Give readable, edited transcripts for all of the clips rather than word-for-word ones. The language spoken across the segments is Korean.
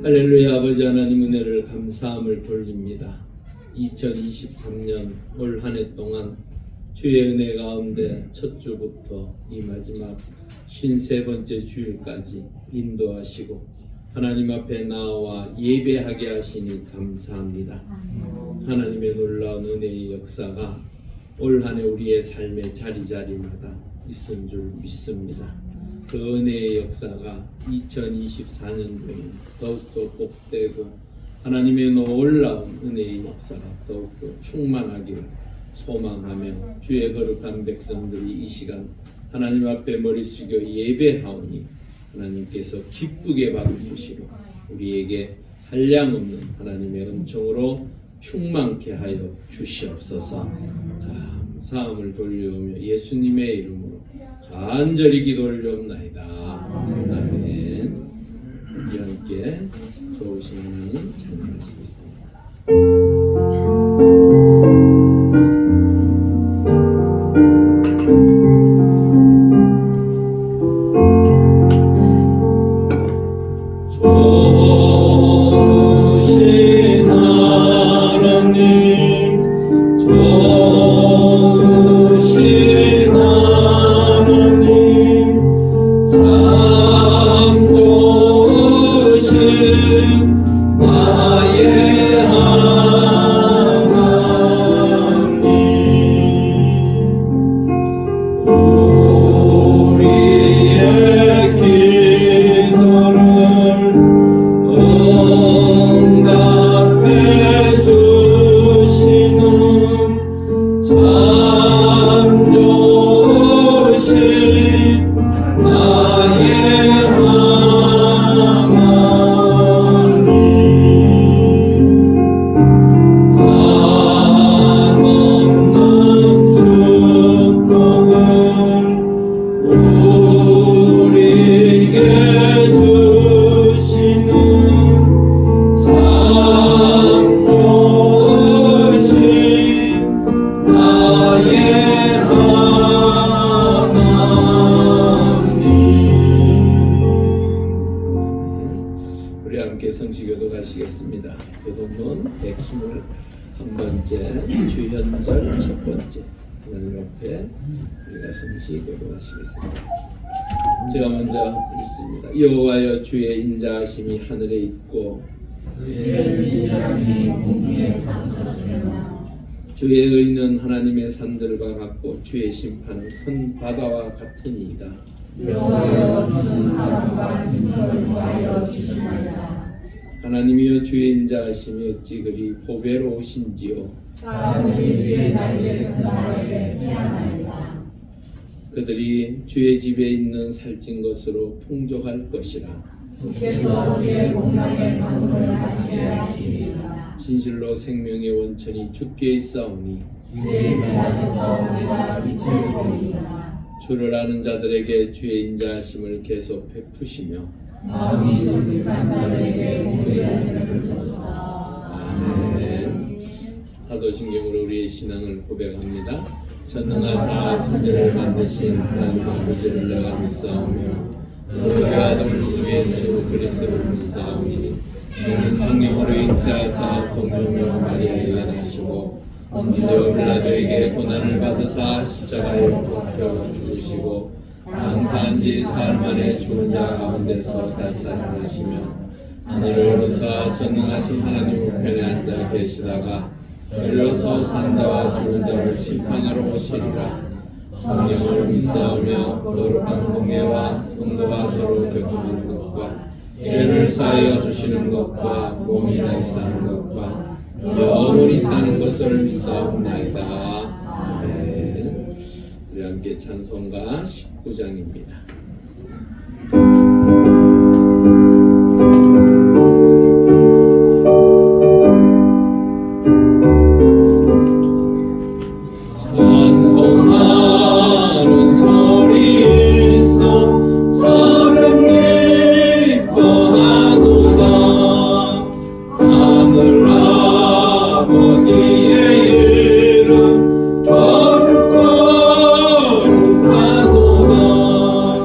할렐루야. 아버지 하나님 은혜를 감사함을 돌립니다. 2023년 올 한 해 동안 주의 은혜 가운데 첫 주부터 이 마지막 53번째 주일까지 인도하시고 하나님 앞에 나와 예배하게 하시니 감사합니다. 하나님의 놀라운 은혜의 역사가 올 한 해 우리의 삶의 자리자리마다 있은 줄 믿습니다. 그 은혜의 역사가 2024년도에 더욱더 복되고 하나님의 놀라운 은혜의 역사가 더욱더 충만하기를 소망하며 주의 거룩한 백성들이 이 시간 하나님 앞에 머리 숙여 예배하오니 하나님께서 기쁘게 받으시고 우리에게 한량없는 하나님의 은총으로 충만케 하여 주시옵소서. 감사함을 돌려오며 예수님의 이름으로 간절히 기도 올려옵나이다. 아멘. 우리 함께 좋으신 하나님 찬양하시겠습니다. 성시교도 가시겠습니다. 교도문 121번째 주현절 첫 번째 하나님 앞에 우리가 성시교도 가시겠습니다. 제가 먼저 읽습니다. 여호와여 주의 인자하심이 하늘에 있고 주의 의는 하나님의 산들과 같고 주의 심판은 큰 바다와 같으니이다. 여호와여 주는 사랑과 진설을 구하여 주시나이다. 하나님이여 주의 인자하심이 어찌 그리 보배로우신지요. 사람들이 주의 날개 그날에게 피하나이다. 그들이 주의 집에 있는 살찐 것으로 풍족할 것이라. 주께서 주의 공명의 강물을 하시게 하시리라. 진실로 생명의 원천이 주께 있사오니 주의 빛나셔서 우리가 빛을 보리이다. 주를 아는 자들에게 주의 인자하심을 계속 베푸시며 마음이 솔직한 자들에게 공의를 베푸소서. 아멘. 사도신경으로 우리의 신앙을 고백합니다. 전능하사 천지를 만드신 하나님 아버지를 내가 믿사오며 그의 아들 주 예수 그리스도를 믿사오니 이는 성령으로 잉태하사 본명으로 마리아에게 나시고 본디오 빌라도에게 고난을 받으사 십자가에 못 박혀 죽으시고 장사한 지 사흘 만에 죽은 자 가운데서 다시 살아나시며 하늘을 오르사 전능하신 하나님 우편에 앉아 계시다가 절로서 산 자와 죽은 자를 심판하러 오시리라. 성령을 믿사오며 거룩한 공예와 성도가 서로 교통하는 것과 죄를 사하여 주시는 것과 몸이 다시 사는 것과 영원히 사는 것을 믿사옵나이다. 아멘. 우리 함께 찬송가 19장입니다. 거룩하도다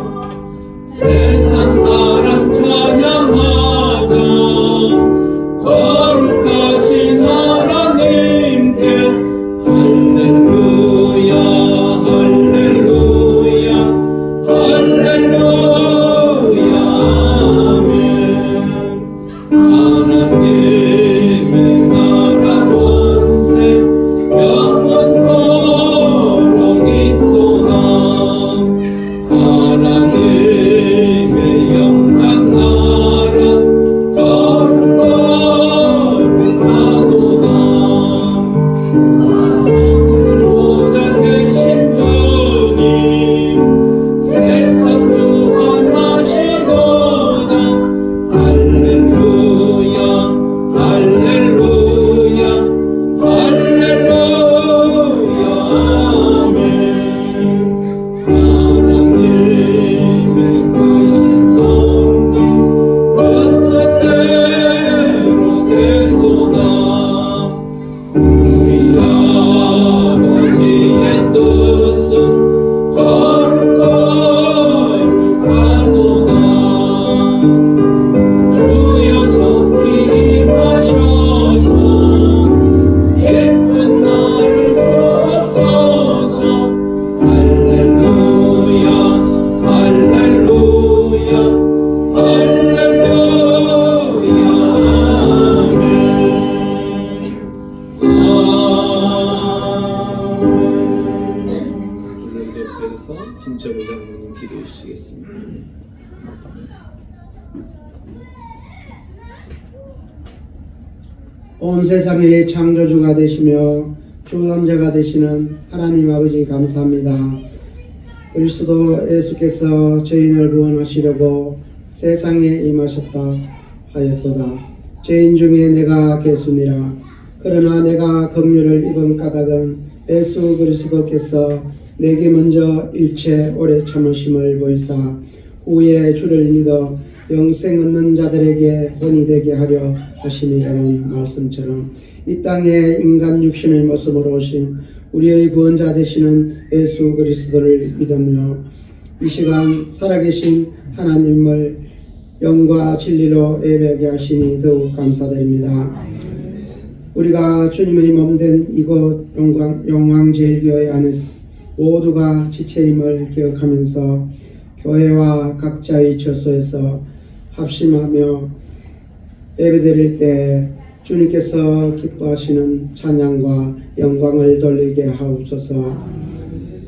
온 세상의 창조주가 되시며 주원자가 되시는 하나님 아버지 감사합니다. 그리스도 예수께서 저희를 구원하시려고 세상에 임하셨다 하였도다. 죄인 중에 내가 괴수니라. 그러나 내가 긍휼을 입은 까닭은 예수 그리스도께서 내게 먼저 일체 오래 참으심을 보이사 후에 주를 믿어 영생 얻는 자들에게 본이 되게 하려 하심이라는 말씀처럼 이 땅에 인간 육신의 모습으로 오신 우리의 구원자 되시는 예수 그리스도를 믿으며 이 시간 살아계신 하나님을 영과 진리로 예배하게 하시니 더욱 감사드립니다. 우리가 주님의 몸된 이곳 영광제일교회 안에서 모두가 지체임을 기억하면서 교회와 각자의 처소에서 합심하며 예배드릴 때 주님께서 기뻐하시는 찬양과 영광을 돌리게 하옵소서.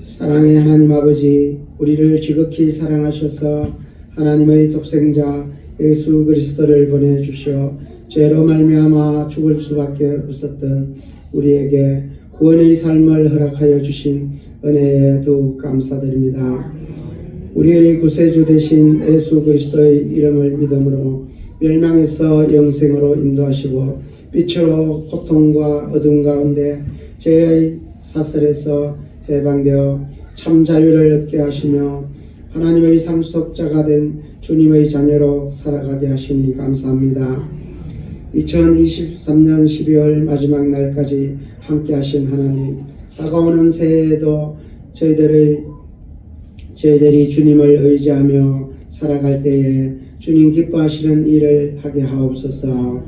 사랑의 하나님 아버지, 우리를 지극히 사랑하셔서 하나님의 독생자 예수 그리스도를 보내주시어 죄로 말미암아 죽을 수밖에 없었던 우리에게 구원의 삶을 허락하여 주신 은혜에 더욱 감사드립니다. 우리의 구세주 되신 예수 그리스도의 이름을 믿음으로 멸망에서 영생으로 인도하시고 빛으로 고통과 어둠 가운데 죄의 사슬에서 해방되어 참 자유를 얻게 하시며 하나님의 상속자가 된 주님의 자녀로 살아가게 하시니 감사합니다. 2023년 12월 마지막 날까지 함께 하신 하나님, 다가오는 새해에도 저희들이 주님을 의지하며 살아갈 때에 주님 기뻐하시는 일을 하게 하옵소서.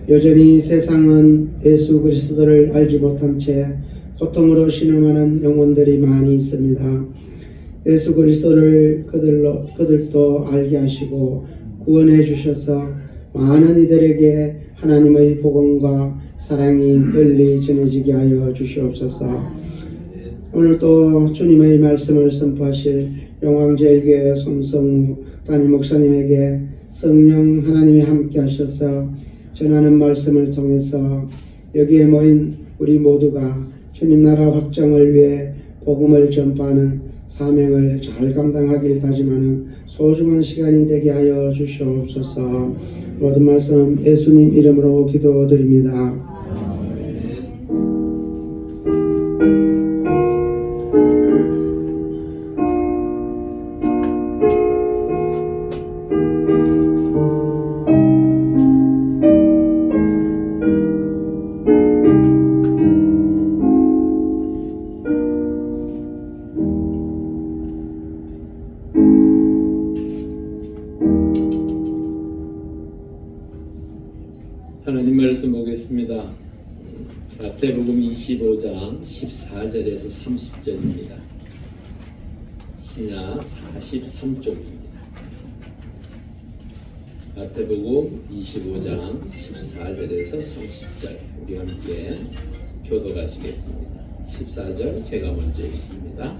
여전히 세상은 예수 그리스도를 알지 못한 채 고통으로 신음하는 영혼들이 많이 있습니다. 예수 그리스도를 그들도 알게 하시고 구원해 주셔서 많은 이들에게 하나님의 복음과 사랑이 널리 전해지게 하여 주시옵소서. 오늘도 주님의 말씀을 선포하실 영광제일교회 손성우 담임 목사님에게 성령 하나님이 함께 하셔서 전하는 말씀을 통해서 여기에 모인 우리 모두가 주님 나라 확장을 위해 복음을 전파하는 사명을 잘 감당하길 다짐하는 소중한 시간이 되게 하여 주시옵소서. 모든 말씀 예수님 이름으로 기도드립니다. 하나님 말씀 보겠습니다. 마태복음 25장 14절에서 30절입니다. 신약 43쪽입니다. 마태복음 25장 14절에서 30절 우리 함께 교독하시겠습니다. 14절 제가 먼저 읽습니다.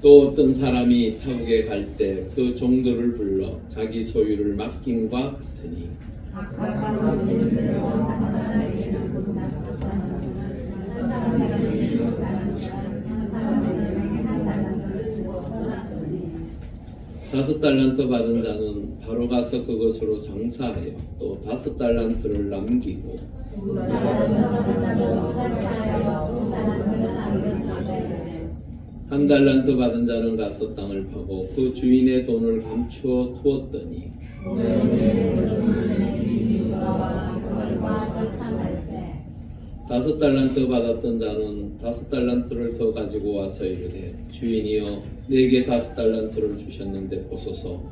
또 어떤 사람이 타국에 갈 때 그 종들을 불러 자기 소유를 맡김과 같으니 다섯 달란트 받은 자는 바로 가서 그것으로 장사하여 또 다섯 달란트를 남기고 한 달란트 받은 자는 가서 땅을 파고 그 주인의 돈을 감추어 두었더니 다섯 달란트 받았던 자는 다섯 달란트를 더 가지고 와서 이르되 주인이여 내게 다섯 달란트를 주셨는데 보소서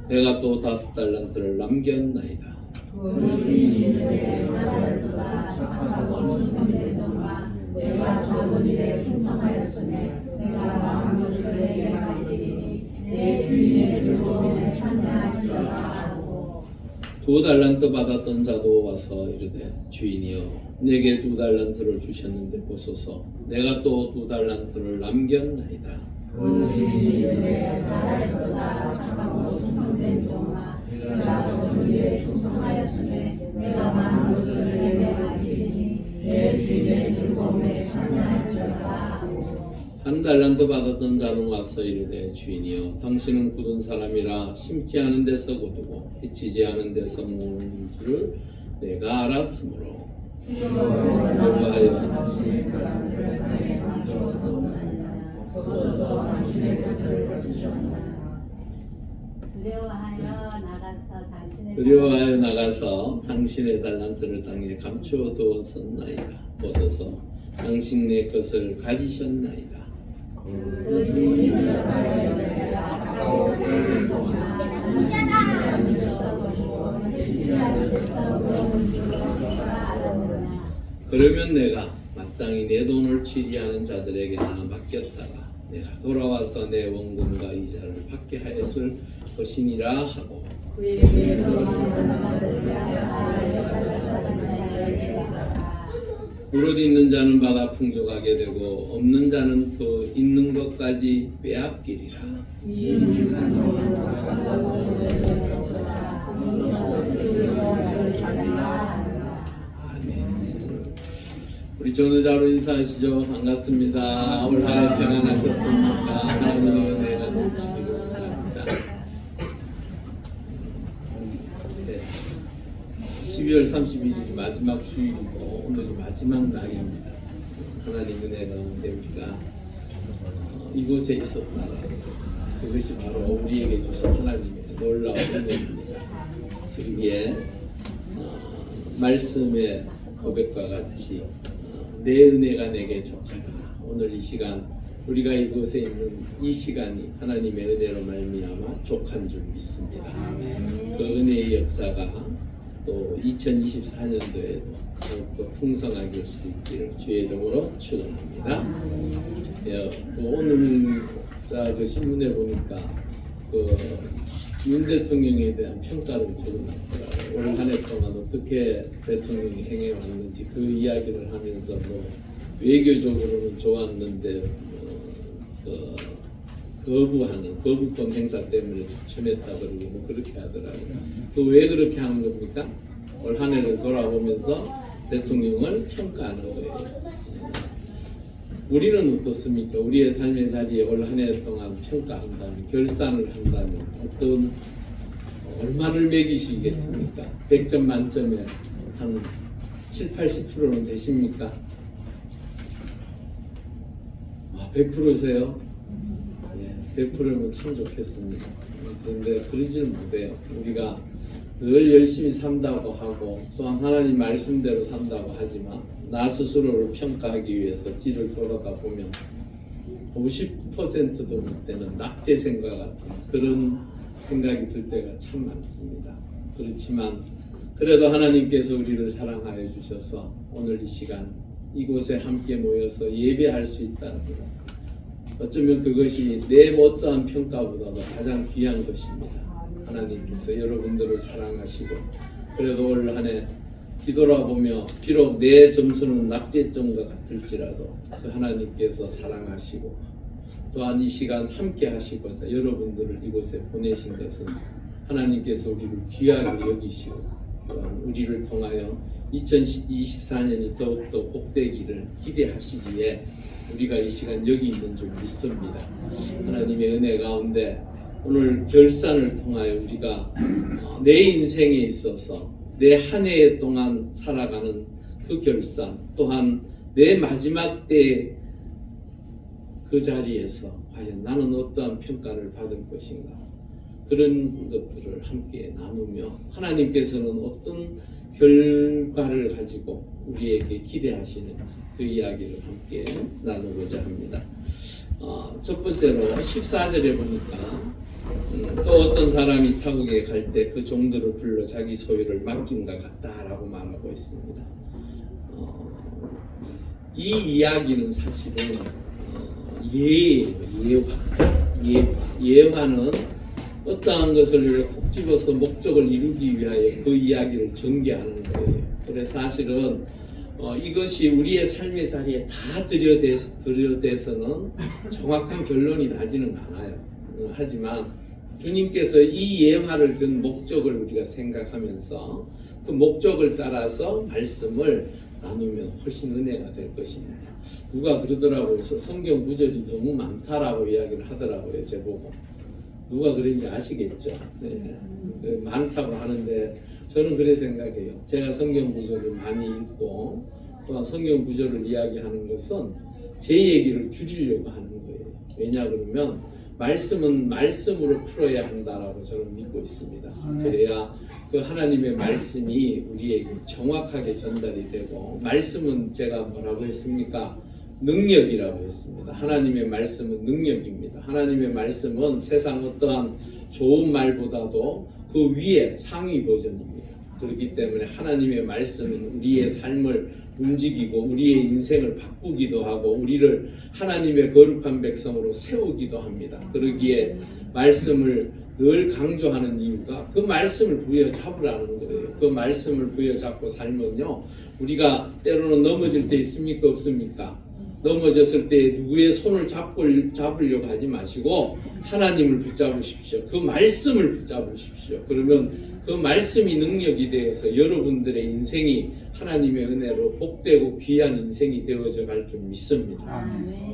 내가 또 다섯 달란트를 남겼나이다. 내가 좋은 일에 충성하였으며 내가 마음을 내게 맡기리니 내 주인의 즐거움에 참여할지어다 하고 두 달란트 받았던 자도 와서 이르되 주인이여 내게 두 달란트를 주셨는데 보소서 내가 또 두 달란트를 남겼나이다. 그 주인이 이르되 잘하였도다 착하고 충성된 종아 내가 적은 일에 충성하였으며 내가 많은 것을 내게 맡기리니 내 주인의 즐거움에 참여할지어다. 한 달란트 받았던 자는 와서 이르되 주인이여 당신은 굳은 사람이라 심지 않은 데서 거두고 해치지 않은 데서 모으는 줄을 내가 알았으므로 여호와여 당신의 사람들을 향해 감추었도다. 거두소서 당신의 것을 거두시옵소서. 두려워하여 나가서 나가서 당신의 달란트를 땅에 감추어 두었었나이다. 보소서 당신의 것을 가지셨나이다. 그 주인이 대답하여 이르되 악하고 게으른 종아 당신이 데서 거두고 해치지 않은 데서 모으는 줄을 내가 알았느냐. 그러면 내가 마땅히 내 돈을 취리하는 자들에게 하나 맡겼다가 내가 돌아와서 내 원금과 이자를 받게 하였을 것이니라 하고 그에게서 만나는 야사의 잘못한 자에게 받아. 무릇 있는 자는 받아 풍족하게 되고 없는 자는 그 있는 것까지 빼앗기리라. 아멘. 우리 전우자로 인사하시죠. 반갑습니다. 올 한 해 평안하셨습니까? 하나님의 은혜가 넘치기를 바랍니다. 네. 12월 31일이 마지막 주일이고 오늘이 마지막 날입니다. 하나님 은혜 가운데 우리가 이곳에 있었다. 그것이 바로 우리에게 주신 하나님의 놀라운 은혜입니다. 저기에 말씀의 고백과 같이 내 은혜가 내게 족하다. 오늘 이 시간 우리가 이곳에 있는 이 시간이 하나님의 은혜로 말미암아 족한 줄 믿습니다. 그 은혜의 역사가 또 2024년도에도 더욱더 풍성하게 할 수 있기를 주의 이름으로 축원합니다. 오늘 그 신문에 보니까 윤 대통령에 대한 평가를 적어놨더라고요. 올 한 해 동안 어떻게 대통령이 행해왔는지 그 이야기를 하면서 외교적으로는 좋았는데 거부권 행사 때문에 추천했다 그러고 그렇게 하더라고요. 왜 그렇게 하는 겁니까? 올 한 해를 돌아보면서 대통령을 평가하는 거예요. 우리는 어떻습니까? 우리의 삶의 자리에 올 한 해 동안 평가한다면, 결산을 한다면 얼마를 매기시겠습니까? 100점 만점에 한 70~80%는 되십니까? 100%세요? 100%면 참 좋겠습니다. 그런데 그러지는 못해요. 우리가 늘 열심히 산다고 하고 또한 하나님 말씀대로 산다고 하지만 나 스스로를 평가하기 위해서 뒤를 돌아다 보면 50%도 못 되는 낙제생과 같은 그런 생각이 들 때가 참 많습니다. 그렇지만 그래도 하나님께서 우리를 사랑하여 주셔서 오늘 이 시간 이곳에 함께 모여서 예배할 수 있다는 것, 어쩌면 그것이 내 어떠한 평가보다도 가장 귀한 것입니다. 하나님께서 여러분들을 사랑하시고 그래도 올 한 해 뒤돌아보며 비록 내 점수는 낙제점과 같을지라도 그 하나님께서 사랑하시고 또한 이 시간 함께 하시고자 여러분들을 이곳에 보내신 것은 하나님께서 우리를 귀하게 여기시고 또한 우리를 통하여 2024년이 더욱더 복되기를 기대하시기에 우리가 이 시간 여기 있는 줄 믿습니다. 하나님의 은혜 가운데 오늘 결산을 통하여 우리가 내 인생에 있어서 내 한 해 동안 살아가는 그 결산, 또한 내 마지막 때 그 자리에서 과연 나는 어떠한 평가를 받을 것인가, 그런 것들을 함께 나누며 하나님께서는 어떤 결과를 가지고 우리에게 기대하시는지 그 이야기를 함께 나누고자 합니다. 첫 번째로 14절에 보니까 또 어떤 사람이 타국에 갈 때 그 종들을 불러 자기 소유를 맡김과 같다라고 말하고 있습니다. 이 이야기는 사실은 예화는 어떠한 것을 이렇게 콕 집어서 목적을 이루기 위하여 그 이야기를 전개하는 거예요. 그래서 사실은 이것이 우리의 삶의 자리에 다 들여대서는 정확한 결론이 나지는 않아요. 하지만 주님께서 이 예화를 든 목적을 우리가 생각하면서 그 목적을 따라서 말씀을 나누면 훨씬 은혜가 될 것입니다. 누가 그러더라고요. 성경 구절이 너무 많다라고 이야기를 하더라고요. 제보고. 누가 그런지 아시겠죠? 네. 많다고 하는데 저는 그래 생각해요. 제가 성경 구절을 많이 읽고 또한 성경 구절을 이야기하는 것은 제 얘기를 줄이려고 하는 거예요. 왜냐 그러면 말씀은 말씀으로 풀어야 한다라고 저는 믿고 있습니다. 그래야 그 하나님의 말씀이 우리에게 정확하게 전달이 되고, 말씀은 제가 뭐라고 했습니까? 능력이라고 했습니다. 하나님의 말씀은 능력입니다. 하나님의 말씀은 세상 어떠한 좋은 말보다도 그 위에 상위 버전입니다. 그렇기 때문에 하나님의 말씀은 우리의 삶을 움직이고 우리의 인생을 바꾸기도 하고 우리를 하나님의 거룩한 백성으로 세우기도 합니다. 그러기에 말씀을 늘 강조하는 이유가 그 말씀을 부여잡으라는 거예요. 그 말씀을 부여잡고 살면요, 우리가 때로는 넘어질 때 있습니까? 없습니까? 넘어졌을 때 누구의 손을 잡으려고 하지 마시고 하나님을 붙잡으십시오. 그 말씀을 붙잡으십시오. 그러면 그 말씀이 능력이 되어서 여러분들의 인생이 하나님의 은혜로 복되고 귀한 인생이 되어져 갈 줄 믿습니다.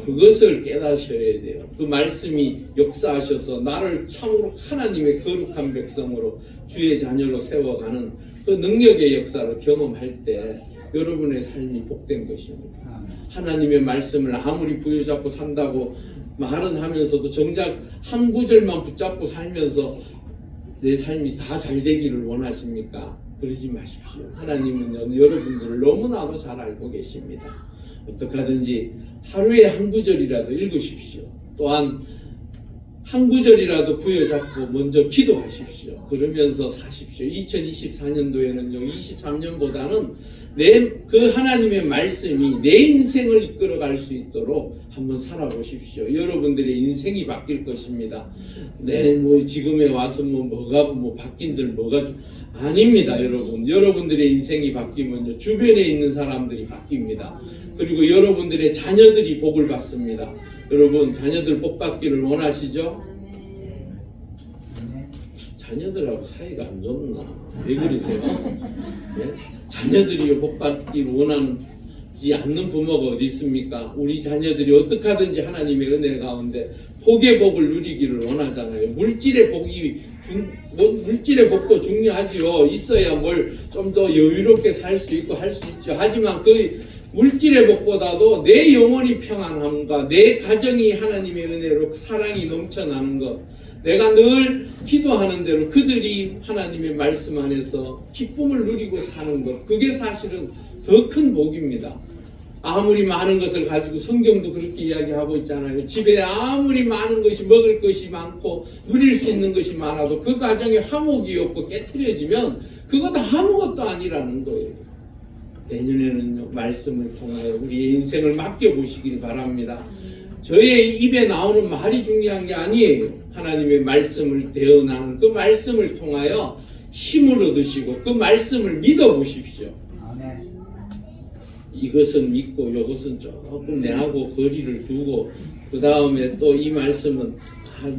그것을 깨닫으셔야 돼요. 그 말씀이 역사하셔서 나를 참으로 하나님의 거룩한 백성으로 주의 자녀로 세워가는 그 능력의 역사를 경험할 때 여러분의 삶이 복된 것입니다. 하나님의 말씀을 아무리 부여잡고 산다고 말은 하면서도 정작 한 구절만 붙잡고 살면서 내 삶이 다 잘 되기를 원하십니까? 그러지 마십시오. 하나님은 여러분들을 너무나도 잘 알고 계십니다. 어떻게 하든지 하루에 한 구절이라도 읽으십시오. 또한 한 구절이라도 부여잡고 먼저 기도하십시오. 그러면서 사십시오. 2024년도에는요, 23년보다는 그 하나님의 말씀이 내 인생을 이끌어갈 수 있도록 한번 살아보십시오. 여러분들의 인생이 바뀔 것입니다. 지금에 와서 뭐가 바뀐들 뭐가 아닙니다, 여러분. 여러분들의 인생이 바뀌면요, 주변에 있는 사람들이 바뀝니다. 그리고 여러분들의 자녀들이 복을 받습니다. 여러분, 자녀들 복 받기를 원하시죠? 자녀들하고 사이가 안 좋나? 왜 그러세요? 네? 자녀들이 복 받기를 원하지 않는 부모가 어디 있습니까? 우리 자녀들이 어떻게 하든지 하나님의 은혜 가운데 복의 복을 누리기를 원하잖아요. 물질의 복도 중요하지요. 있어야 뭘 좀 더 여유롭게 살 수 있고 할 수 있죠. 하지만 그 물질의 복보다도 내 영혼이 평안함과 내 가정이 하나님의 은혜로 사랑이 넘쳐나는 것, 내가 늘 기도하는 대로 그들이 하나님의 말씀 안에서 기쁨을 누리고 사는 것, 그게 사실은 더 큰 복입니다. 아무리 많은 것을 가지고, 성경도 그렇게 이야기하고 있잖아요. 집에 아무리 많은 것이, 먹을 것이 많고 누릴 수 있는 것이 많아도 그 가정에 화목이 없고 깨트려지면 그것도 아무것도 아니라는 거예요. 내년에는 말씀을 통하여 우리의 인생을 맡겨보시길 바랍니다. 저의 입에 나오는 말이 중요한 게 아니에요. 하나님의 말씀을 대언하는 그 말씀을 통하여 힘을 얻으시고 그 말씀을 믿어보십시오. 이것은 믿고 이것은 조금 내하고 거리를 두고 그 다음에 또 이 말씀은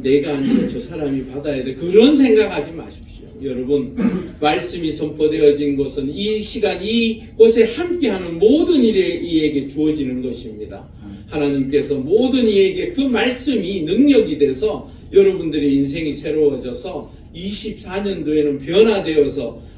내가 아니고 저 사람이 받아야 돼, 그런 생각하지 마십시오. 여러분, 말씀이 선포되어진 것은 이 시간 이곳에 함께하는 모든 이에게 주어지는 것입니다. 하나님께서 모든 이에게 그 말씀이 능력이 돼서 여러분들의 인생이 새로워져서 24년도에는 변화되어서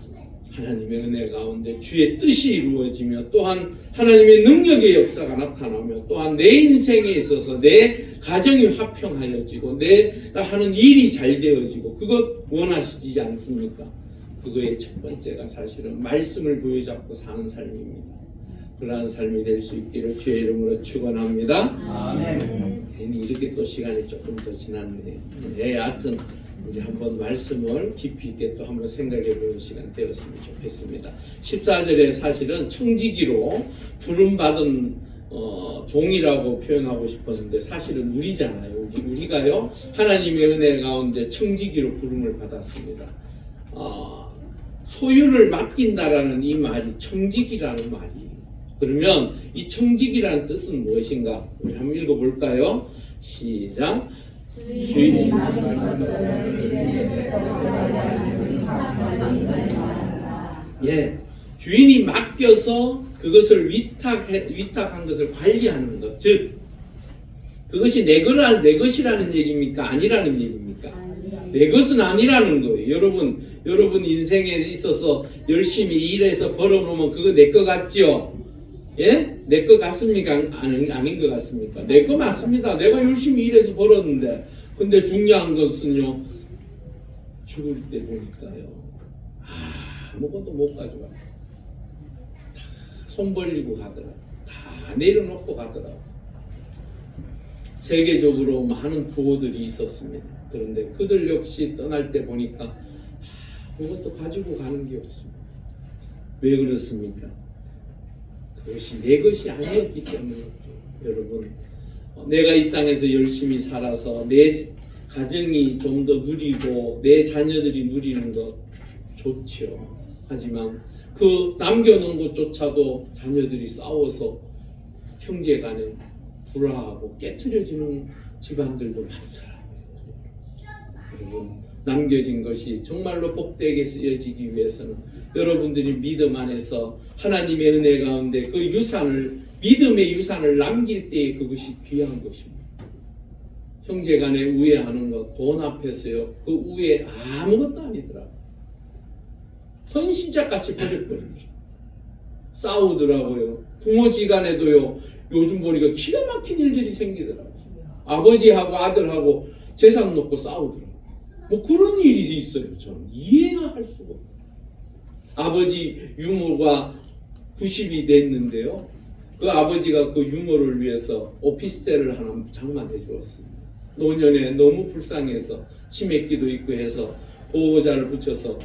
하나님의 은혜 가운데 주의 뜻이 이루어지며 또한 하나님의 능력의 역사가 나타나며 또한 내 인생에 있어서 내 가정이 화평하여지고 내가 하는 일이 잘 되어지고, 그것 원하시지 않습니까? 그거의 첫 번째가 사실은 말씀을 부여잡고 사는 삶입니다. 그러한 삶이 될 수 있기를 주의 이름으로 축원합니다. 아멘. 괜히 이렇게 또 시간이 조금 더 지났네요. 하여튼 우리 한번 말씀을 깊이 있게 또 한번 생각해 보는 시간 되었으면 좋겠습니다. 14절에 사실은 청지기로 부름받은 종이라고 표현하고 싶었는데 사실은 우리잖아요. 우리가요, 하나님의 은혜 가운데 청지기로 부름을 받았습니다. 소유를 맡긴다라는 이 말이 청지기라는 말이 그러면 이 청직이라는 뜻은 무엇인가? 우리 한번 읽어볼까요? 시작. 주인이 맡긴 것들을 주인의 예, 주인이 맡겨서 그것을 위탁한 것을 관리하는 것, 즉 그것이 내 것이라는 얘기입니까? 아니라는 얘기입니까? 내 것은 아니라는 거예요. 여러분 인생에 있어서 열심히 일해서 벌어놓으면 그거 내 거 같지요? 예? 내 거 같습니까? 아닌 것 같습니까? 내 거 맞습니다. 내가 열심히 일해서 벌었는데, 근데 중요한 것은요, 죽을 때 보니까요, 아무것도 못 가져가. 손 벌리고 가더라. 다 내려놓고 가더라. 세계적으로 많은 부호들이 있었습니다. 그런데 그들 역시 떠날 때 보니까 아무것도 가지고 가는 게 없습니다. 왜 그렇습니까? 그것이 내 것이 아니었기 때문에. 여러분, 내가 이 땅에서 열심히 살아서 내 가정이 좀 더 누리고 내 자녀들이 누리는 것 좋죠. 하지만 그 남겨놓은 것조차도 자녀들이 싸워서 형제간에 불화하고 깨트려지는 집안들도 많더라고요. 여러분, 남겨진 것이 정말로 복되게 쓰여지기 위해서는 여러분들이 믿음 안에서 하나님의 은혜 가운데 그 유산을, 믿음의 유산을 남길 때에 그것이 귀한 것입니다. 형제간에 우애하는 것, 돈 앞에서요, 그 우애 아무것도 아니더라고요. 헌신짝같이 버려버리더라고요. 싸우더라고요. 부모지간에도요, 요즘 보니까 기가 막힌 일들이 생기더라고요. 아버지하고 아들하고 재산 놓고 싸우더라고요. 뭐 그런 일이 있어요. 저는 이해가 할 수가 없어요. 아버지 유모가 90이 됐는데요. 그 아버지가 그 유모를 위해서 오피스텔을 하나 장만해 주었습니다. 노년에 너무 불쌍해서 치매기도 있고 해서 보호자를 붙여서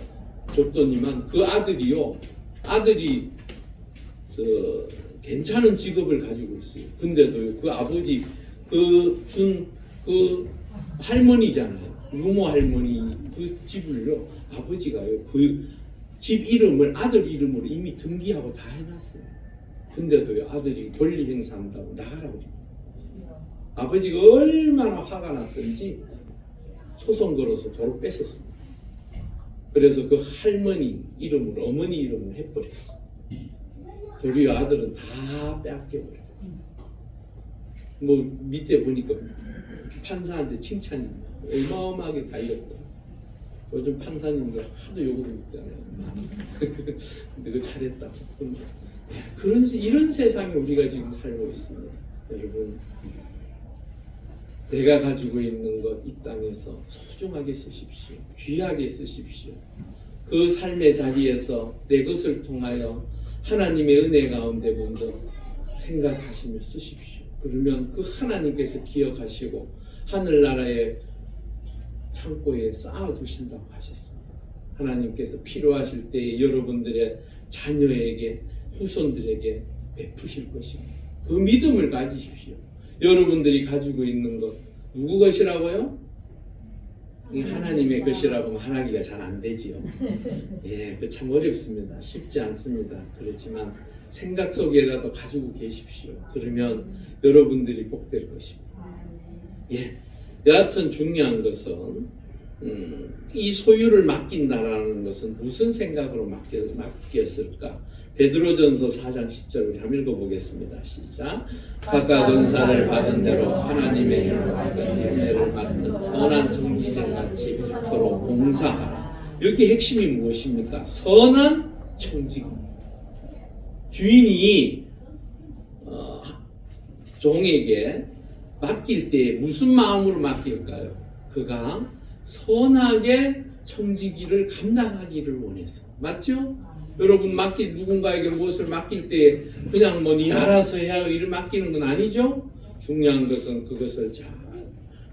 줬더니만 그 아들이 괜찮은 직업을 가지고 있어요. 근데도요, 그 아버지 그 할머니잖아요. 유모 할머니 그 집을요, 아버지가요 그 집 이름을 아들 이름으로 이미 등기하고 다 해놨어요. 근데도요, 아들이 권리 행사한다고 나가라고 그래요. 아버지가 얼마나 화가 났던지 소송 걸어서 도로 뺏었습니다. 그래서 그 할머니 이름으로, 어머니 이름으로 해버렸어요. 도리어 아들은 다 뺏겨버렸어요. 뭐 밑에 보니까 판사한테 칭찬이 어마어마하게 달렸더라고요. 요즘 판사님들 하도 욕을 듣잖아요. 근데 그 잘했다고. 이런 세상에 우리가 지금 살고 있습니다. 여러분, 내가 가지고 있는 것 이 땅에서 소중하게 쓰십시오. 귀하게 쓰십시오. 그 삶의 자리에서 내 것을 통하여 하나님의 은혜 가운데 먼저 생각하시며 쓰십시오. 그러면 그 하나님께서 기억하시고 하늘나라의 창고에 쌓아두신다고 하셨습니다. 하나님께서 필요하실 때에 여러분들의 자녀에게, 후손들에게 베푸실 것입니다. 그 믿음을 가지십시오. 여러분들이 가지고 있는 것 누구 것이라고요? 하나님의 것이라고 말하기가 잘 안 되지요. 예, 그 참 어렵습니다. 쉽지 않습니다. 그렇지만 생각 속에라도 가지고 계십시오. 그러면 여러분들이 복될 것입니다. 예, 여하튼 중요한 것은 이 소유를 맡긴다라는 것은 무슨 생각으로 맡겼을까? 베드로전서 4장 10절 우리 한번 읽어보겠습니다. 시작. 각각 은사를 받은 대로 하나님의 여러 가지 은혜를 맡은 선한 정직들 같이 서로 봉사하라. 여기 핵심이 무엇입니까? 선한 청직입니다. 주인이 종에게 맡길 때 무슨 마음으로 맡길까요? 그가 선하게 청지기를 감당하기를 원해서. 맞죠? 여러분, 누군가에게 무엇을 맡길 때 그냥 뭐 니 알아서 해야 이를 맡기는 건 아니죠? 중요한 것은 그것을 잘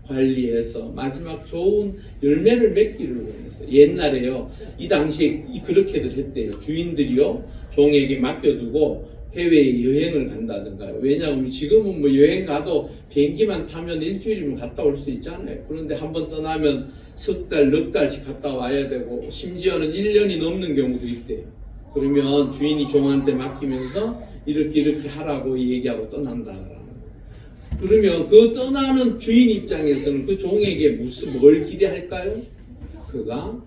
관리해서 마지막 좋은 열매를 맺기를 원해서. 옛날에요, 이 당시에 그렇게들 했대요. 주인들이요, 종에게 맡겨두고 해외에 여행을 간다든가요. 왜냐하면 지금은 뭐 여행 가도 비행기만 타면 일주일이면 갔다 올 수 있잖아요. 그런데 한번 떠나면 석 달, 넉 달씩 갔다 와야 되고 심지어는 1년이 넘는 경우도 있대요. 그러면 주인이 종한테 맡기면서 이렇게 하라고 얘기하고 떠난다. 그러면 그 떠나는 주인 입장에서는 그 종에게 뭘 기대할까요? 그가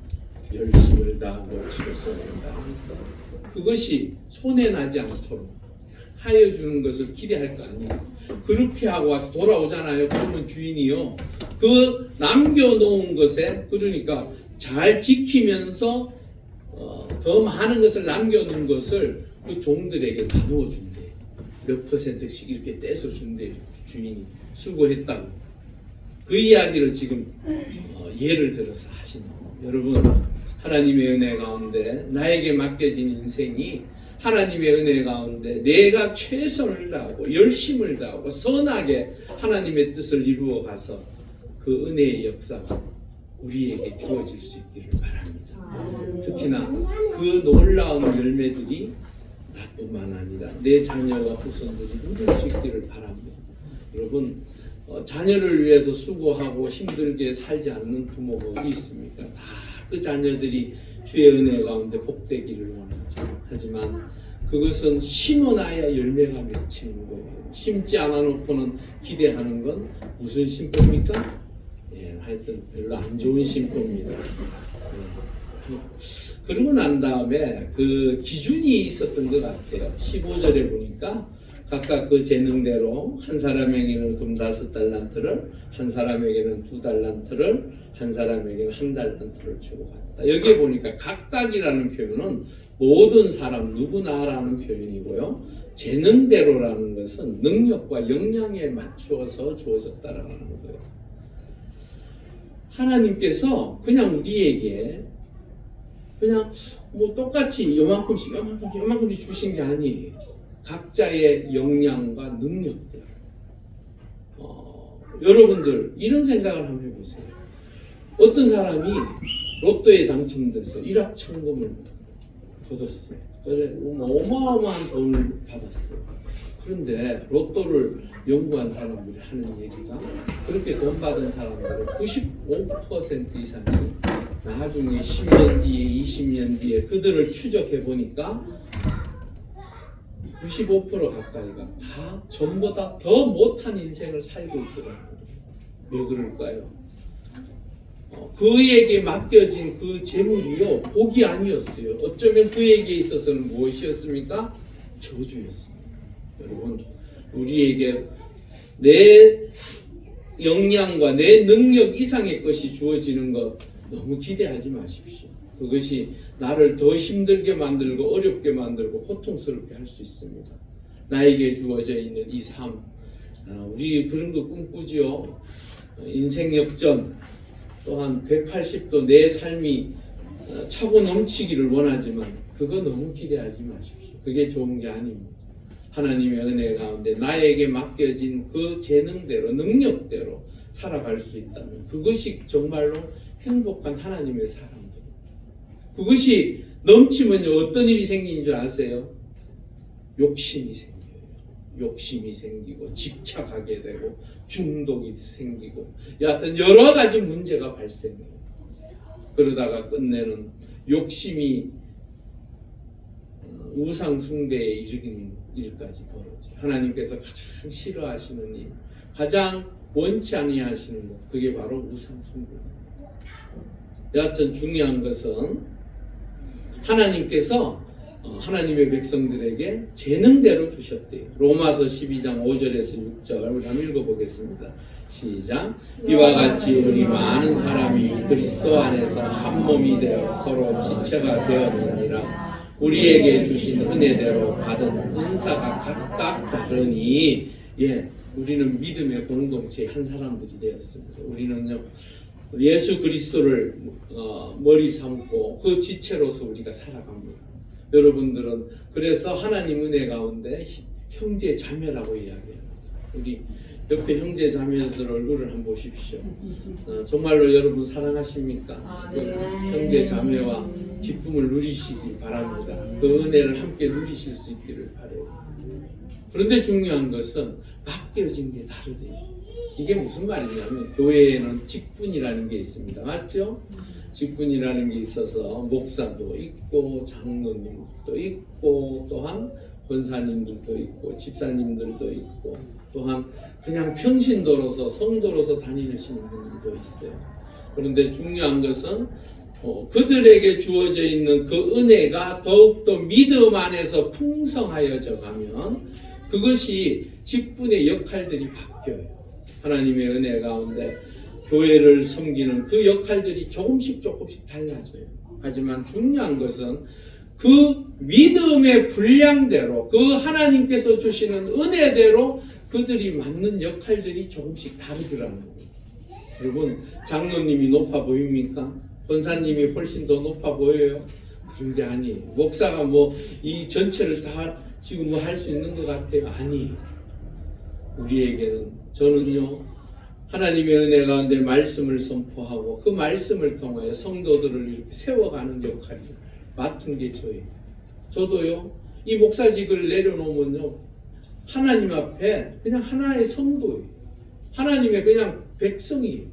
열심을 다하고 집에서 온다. 그것이 손해나지 않도록 하여 주는 것을 기대할 거 아니에요. 그렇게 하고 와서 돌아오잖아요. 그러면 주인이요, 그 남겨놓은 것에, 그러니까 잘 지키면서 더 많은 것을 남겨놓은 것을 그 종들에게 나누어 준대요. 몇 %씩 이렇게 떼서 준대요. 주인이 수고했다고. 그 이야기를 지금 예를 들어서 하시는 거예요. 여러분, 하나님의 은혜 가운데 나에게 맡겨진 인생이 하나님의 은혜 가운데 내가 최선을 다하고 열심을 다하고 선하게 하나님의 뜻을 이루어 가서 그 은혜의 역사가 우리에게 주어질 수 있기를 바랍니다. 특히나 그 놀라운 열매들이 나뿐만 아니라 내 자녀와 후손들이 누릴 수 있기를 바랍니다. 여러분, 자녀를 위해서 수고하고 힘들게 살지 않는 부모가 어디 있습니까? 다 그 자녀들이 주의 은혜 가운데 복되기를 원하죠. 하지만 그것은 심어놔야 열매가 맺히는 거예요. 심지 않아놓고는 기대하는 건 무슨 심보입니까? 예, 하여튼 별로 안 좋은 심보입니다. 그러고 난 다음에 그 기준이 있었던 것 같아요. 15절에 보니까 각각 그 재능대로 한 사람에게는 금 5달란트를, 한 사람에게는 2달란트를, 한 사람에게는 1달란트를 주고 갔다. 여기에 보니까 각각이라는 표현은 모든 사람 누구나라는 표현이고요. 재능대로라는 것은 능력과 역량에 맞추어서 주어졌다라는 거예요. 하나님께서 그냥 우리에게 그냥 뭐 똑같이 요만큼씩 주신 게 아니에요. 각자의 역량과 능력들. 여러분들 이런 생각을 한번 해보세요. 어떤 사람이 로또에 당첨돼서 일확천금을 거뒀어요. 그래 어마어마한 돈을 받았어요. 그런데 로또를 연구한 사람들이 하는 얘기가 그렇게 돈 받은 사람들은 95% 이상이 나중에 10년 뒤에 20년 뒤에 그들을 추적해 보니까 95% 가까이가 다 전보다 더 못한 인생을 살고 있더라고요. 왜 그럴까요? 그에게 맡겨진 그 재물이요, 복이 아니었어요. 어쩌면 그에게 있어서는 무엇이었습니까? 저주였습니다. 여러분, 우리에게 내 역량과 내 능력 이상의 것이 주어지는 것 너무 기대하지 마십시오. 그것이 나를 더 힘들게 만들고 어렵게 만들고 고통스럽게 할 수 있습니다. 나에게 주어져 있는 이 삶, 우리 그런 거 꿈꾸지요. 인생 역전, 또한 180도 내 삶이 차고 넘치기를 원하지만 그거 너무 기대하지 마십시오. 그게 좋은 게 아닙니다. 하나님의 은혜 가운데 나에게 맡겨진 그 재능대로 능력대로 살아갈 수 있다면 그것이 정말로 행복한 하나님의 사람들. 그것이 넘치면요 어떤 일이 생기는 줄 아세요? 욕심이 생겨요. 욕심이 생기고 집착하게 되고 중독이 생기고 여하튼 여러 가지 문제가 발생해요. 그러다가 끝내는 욕심이 우상 숭배에 이르는 일까지 벌어져요. 하나님께서 가장 싫어하시는 일, 가장 원치 아니하시는 것, 그게 바로 우상 숭배입니다. 여하튼 중요한 것은 하나님께서 하나님의 백성들에게 재능대로 주셨대요. 로마서 12장 5절에서 6절 우리 한번 읽어보겠습니다. 시작. 이와 같이 우리 많은 사람이 그리스도 안에서 한 몸이 되어 서로 지체가 되었느니라. 우리에게 주신 은혜대로 받은 은사가 각각 다르니, 우리는 믿음의 공동체 한 사람들이 되었습니다. 우리는요 예수 그리스도를 머리 삼고 그 지체로서 우리가 살아갑니다. 여러분들은 그래서 하나님 은혜 가운데 형제 자매라고 이야기해요. 우리 옆에 형제 자매들 얼굴을 한번 보십시오. 정말로 여러분 사랑하십니까? 그 형제 자매와 기쁨을 누리시기 바랍니다. 그 은혜를 함께 누리실 수 있기를 바라요. 그런데 중요한 것은 맡겨진 게 다르대요. 이게 무슨 말이냐면 교회에는 직분이라는 게 있습니다. 맞죠? 직분이라는 게 있어서 목사도 있고 장로님도 있고 또한 권사님들도 있고 집사님들도 있고 또한 그냥 평신도로서 성도로서 다니시는 분들도 있어요. 그런데 중요한 것은 그들에게 주어져 있는 그 은혜가 더욱더 믿음 안에서 풍성하여져 가면 그것이 직분의 역할들이 바뀌어요. 하나님의 은혜 가운데 교회를 섬기는 그 역할들이 조금씩 달라져요. 하지만 중요한 것은 그 믿음의 분량대로 그 하나님께서 주시는 은혜대로 그들이 맡는 역할들이 조금씩 다르더라는 거예요. 여러분, 장로님이 높아 보입니까? 권사님이 훨씬 더 높아 보여요? 그런 게 아니에요. 목사가 뭐 이 전체를 다 지금 뭐 할 수 있는 것 같아요? 아니에요. 우리에게는 저는요 하나님의 은혜 가운데 말씀을 선포하고 그 말씀을 통하여 성도들을 이렇게 세워가는 역할을 맡은 게 저예요. 저도요 이 목사직을 내려놓으면요 하나님 앞에 그냥 하나의 성도예요. 하나님의 그냥 백성이에요.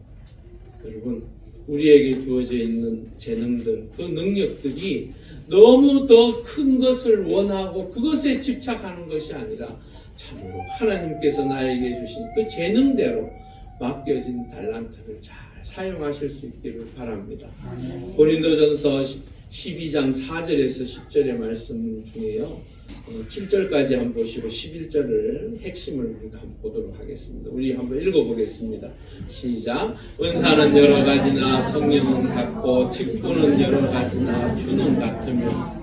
여러분, 우리에게 주어져 있는 재능들, 그 능력들이 너무 더 큰 것을 원하고 그것에 집착하는 것이 아니라 참으로 하나님께서 나에게 주신 그 재능대로 맡겨진 달란트를 잘 사용하실 수 있기를 바랍니다. 고린도전서 12장 4절에서 10절의 말씀 중에요 7절까지 한번 보시고 11절을 핵심을 우리가 한번 보도록 하겠습니다. 우리 한번 읽어보겠습니다. 시작. 은사는 여러 가지나 성령은 같고 직분은 여러 가지나 주는 같으며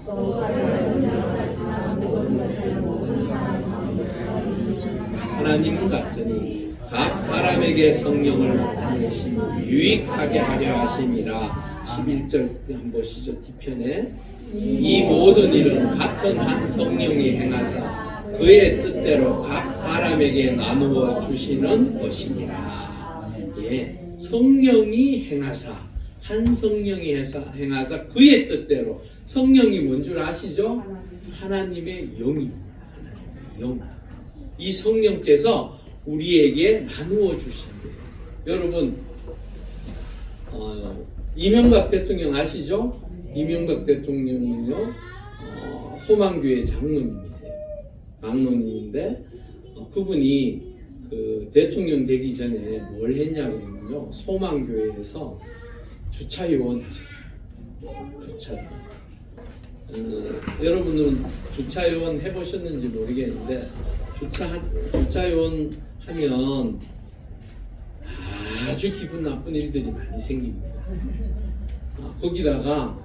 하나님은 같으니 각 사람에게 성령을 나타내시며 유익하게 하려 하심이라. 11절 한번 보시죠. 뒤편에 이 모든 일은 같은 한 성령이 행하사 그의 뜻대로 각 사람에게 나누어 주시는 것이니라. 예, 성령이 행하사 한 성령이 행하사 그의 뜻대로. 성령이 뭔 줄 아시죠? 하나님의 영입니다. 하나님의 영. 이 성령께서 우리에게 나누어 주신 거예요. 여러분, 이명박 대통령 아시죠? 이명박 대통령은요 소망교회 장로님이세요. 장로님인데 그분이 그 대통령 되기 전에 뭘 했냐면요 소망교회에서 주차요원 하셨어요. 주차요원. 여러분은 주차요원 해보셨는지 모르겠는데 주차요원 하면 아주 기분 나쁜 일들이 많이 생깁니다. 거기다가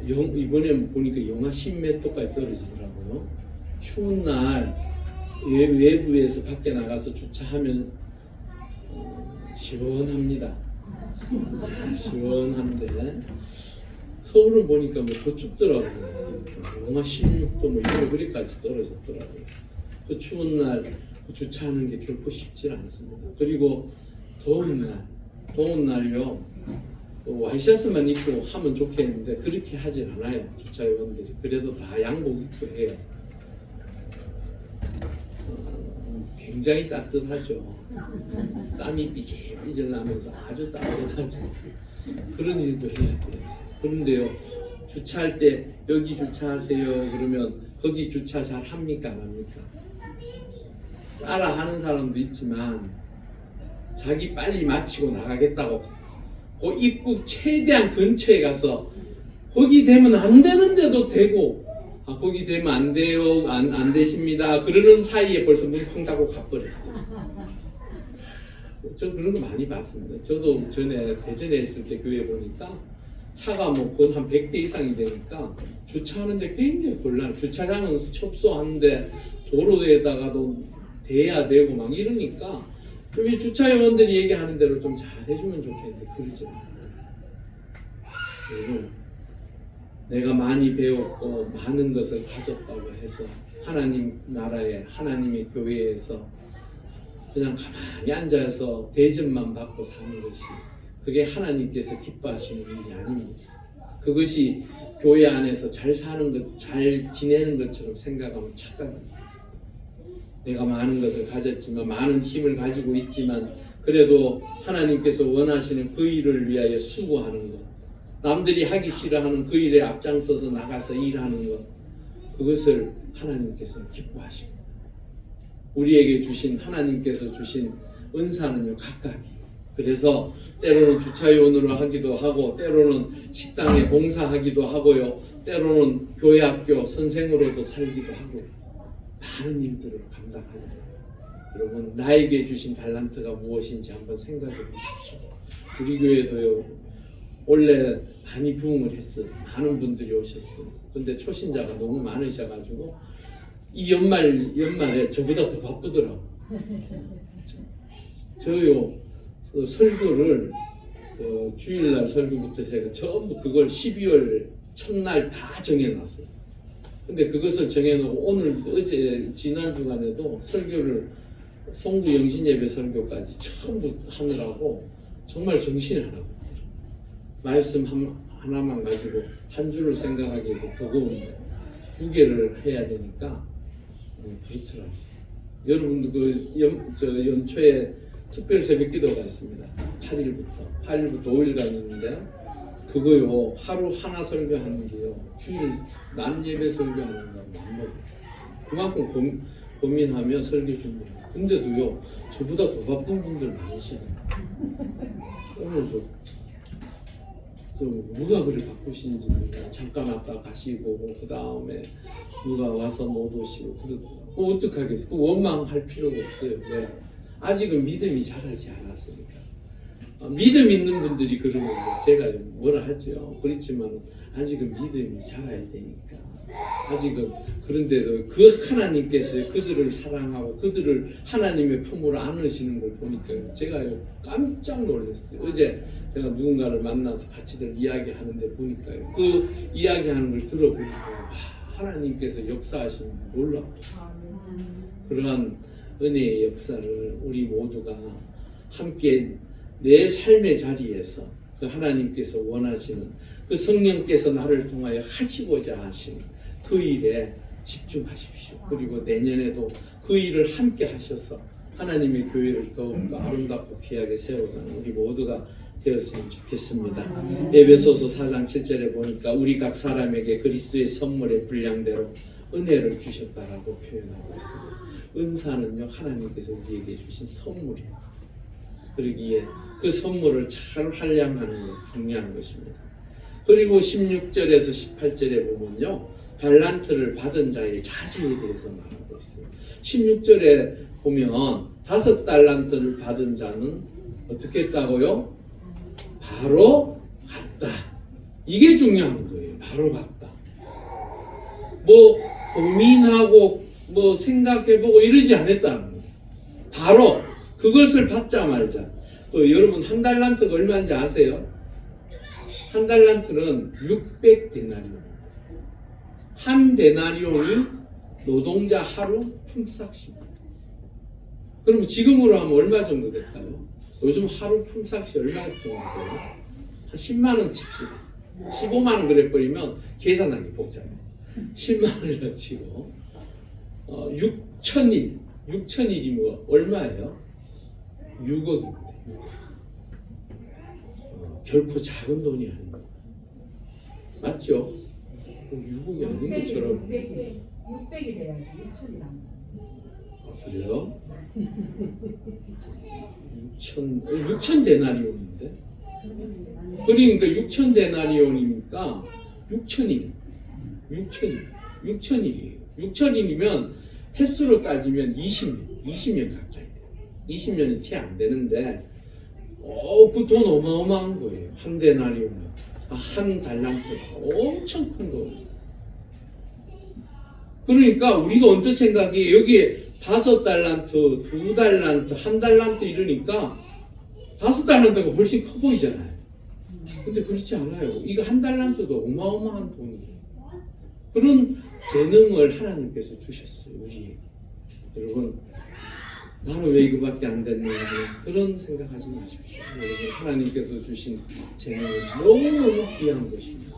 이번에 보니까 영하 10m까지 떨어지더라고요. 추운 날 외부에서 밖에 나가서 주차하면 시원합니다. 시원한데 서울을 보니까 뭐 더 춥더라고요. 영하 16도 뭐 1도까지 떨어졌더라고요. 그 추운 날 주차하는 게 결코 쉽지 않습니다. 그리고 더운 날요 와이셔츠만 입고 하면 좋겠는데 그렇게 하진 않아요. 주차요원들이. 그래도 다 양복 입고 해요. 굉장히 따뜻하죠. 땀이 삐질삐질 나면서 아주 따뜻하죠. 그런 일도 해야 돼요. 그런데요 주차할 때 여기 주차하세요 그러면 거기 주차 잘 합니까 안 합니까? 따라 하는 사람도 있지만 자기 빨리 마치고 나가겠다고 그 입구 최대한 근처에 가서 거기 되면 안 되는데도 되고 거기 되면 안 돼요 안 되십니다 그러는 사이에 벌써 문 펑 닫고 가버렸어요. 저 그런 거 많이 봤습니다. 저도 전에 대전에 있을 때 교회 보니까 차가 뭐 거의 한 100대 이상이 되니까 주차하는데 굉장히 곤란. 주차장은 협소한데 도로에다가도 대야 되고 막 이러니까 좀 이 주차요원들이 얘기하는 대로 좀 잘 해주면 좋겠는데 그러죠. 그리고 내가 많이 배웠고 많은 것을 가졌다고 해서 하나님 나라에 하나님의 교회에서 그냥 가만히 앉아서 대접만 받고 사는 것이 그게 하나님께서 기뻐하시는 일이 아닙니다. 그것이 교회 안에서 잘 사는 것, 잘 지내는 것처럼 생각하면 착각입니다. 내가 많은 것을 가졌지만 많은 힘을 가지고 있지만 그래도 하나님께서 원하시는 그 일을 위하여 수고하는 것, 남들이 하기 싫어하는 그 일에 앞장서서 나가서 일하는 것, 그것을 하나님께서 기뻐하시고, 우리에게 주신 하나님께서 주신 은사는요 각각이. 그래서 때로는 주차요원으로 하기도 하고, 때로는 식당에 봉사하기도 하고요, 때로는 교회 학교 선생으로도 살기도 하고, 많은 일들을 감당하잖아요. 여러분, 나에게 주신 달란트가 무엇인지 한번 생각해 보십시오. 우리 교회도요 원래 많이 부흥을 했어요. 많은 분들이 오셨어요. 근데 초신자가 너무 많으셔가지고 이 연말에 저보다 더 바쁘더라고요. 저요 설교를 주일날 설교부터 제가 전부 그걸 12월 첫날 다 정해놨어요. 근데 그것을 정해놓고 오늘 어제 지난 주간에도 설교를 송구 영신예배 설교까지 전부 하느라고 정말 정신이 하나도 없더라고요. 말씀 하나만 가지고 한 주를 생각하기에도 버거운데 2개를 해야 되니까 그렇더라고요. 여러분도 그 연초에 특별 새벽 기도가 있습니다. 8일부터 5일간 있는데 그거요 하루 하나 설교하는 게요 주일 낮 예배 설교하는 거하고 안 먹어요. 그만큼 고민하며 설교 준비해요. 근데도요 저보다 더 바쁜 분들 많으시더라고요. 오늘도 누가 그를 바꾸신지 잠깐 왔다 가시고 그 다음에 누가 와서 못 오시고 그러더라고요. 어떡하겠어요? 원망할 필요가 없어요. 왜? 아직은 믿음이 자라지 않았으니까. 믿음 있는 분들이 그러면 제가 뭐라 하죠. 그렇지만 아직은 믿음이 자라야 되니까. 아직은 그런데도 그 하나님께서 그들을 사랑하고 그들을 하나님의 품으로 안으시는 걸 보니까 제가 깜짝 놀랐어요. 어제 제가 누군가를 만나서 같이들 이야기하는데 보니까요. 그 이야기하는 걸 들어보니까 하나님께서 역사하시는 줄 놀랍고 그러한 은혜의 역사를 우리 모두가 함께 내 삶의 자리에서 그 하나님께서 원하시는 그 성령께서 나를 통하여 하시고자 하시는 그 일에 집중하십시오. 그리고 내년에도 그 일을 함께 하셔서 하나님의 교회를 더욱더 아름답고 귀하게 세워가는 우리 모두가 되었으면 좋겠습니다. 에베소서 4장 7절에 보니까 우리 각 사람에게 그리스도의 선물의 분량대로 은혜를 주셨다라고 표현하고 있습니다. 은사는요 하나님께서 우리에게 주신 선물이에요. 그러기에 그 선물을 잘 활용하는 것이 중요한 것입니다. 그리고 16절에서 18절에 보면요 달란트를 받은 자의 자세에 대해서 말하고 있어요. 16절에 보면 5달란트를 받은 자는 어떻게 했다고요? 바로 갔다. 이게 중요한 거예요. 바로 갔다. 뭐 고민하고 뭐 생각해보고 이러지 않았다는 거예요. 바로 그것을 받자 말자. 또 여러분 한 달란트가 얼마인지 아세요? 한 달란트는 600데나리온. 한 데나리온이 노동자 하루 품삯입니다. 그럼 지금으로 하면 얼마 정도 될까요? 요즘 하루 품삯이 얼마 정도 돼요? 한 10만 원 칩시다. 15만 원 그래버리면 계산하기 복잡해요. 10만 원이라 치고 6천일이 뭐 얼마예요? 6억입니다. 6억. 결코 작은 돈이 아닙니다. 맞죠? 6억이 아닌 것처럼. 600이 돼야지 6천이랑. 그래요? 6천 데나리온인데? 그러니까 6천 데나리온이니까 6천일. 6천일이에요. 6천일이면 횟수로 따지면 20년 가까이 돼요. 20년이 채 안 되는데 그 돈 어마어마한 거예요. 한 데나리온은. 한 달란트가 엄청 큰 돈이에요. 그러니까 우리가 언뜻 생각이 여기에 5달란트, 2달란트, 1달란트 이러니까 5달란트가 훨씬 커 보이잖아요. 근데 그렇지 않아요. 이거 1달란트도 어마어마한 돈이에요. 그런 재능을 하나님께서 주셨어요. 우리에게. 여러분 나는 왜 이거밖에 안 됐냐 그런 생각하지 마십시오. 여러분 하나님께서 주신 재능은 너무너무 귀한 것입니다.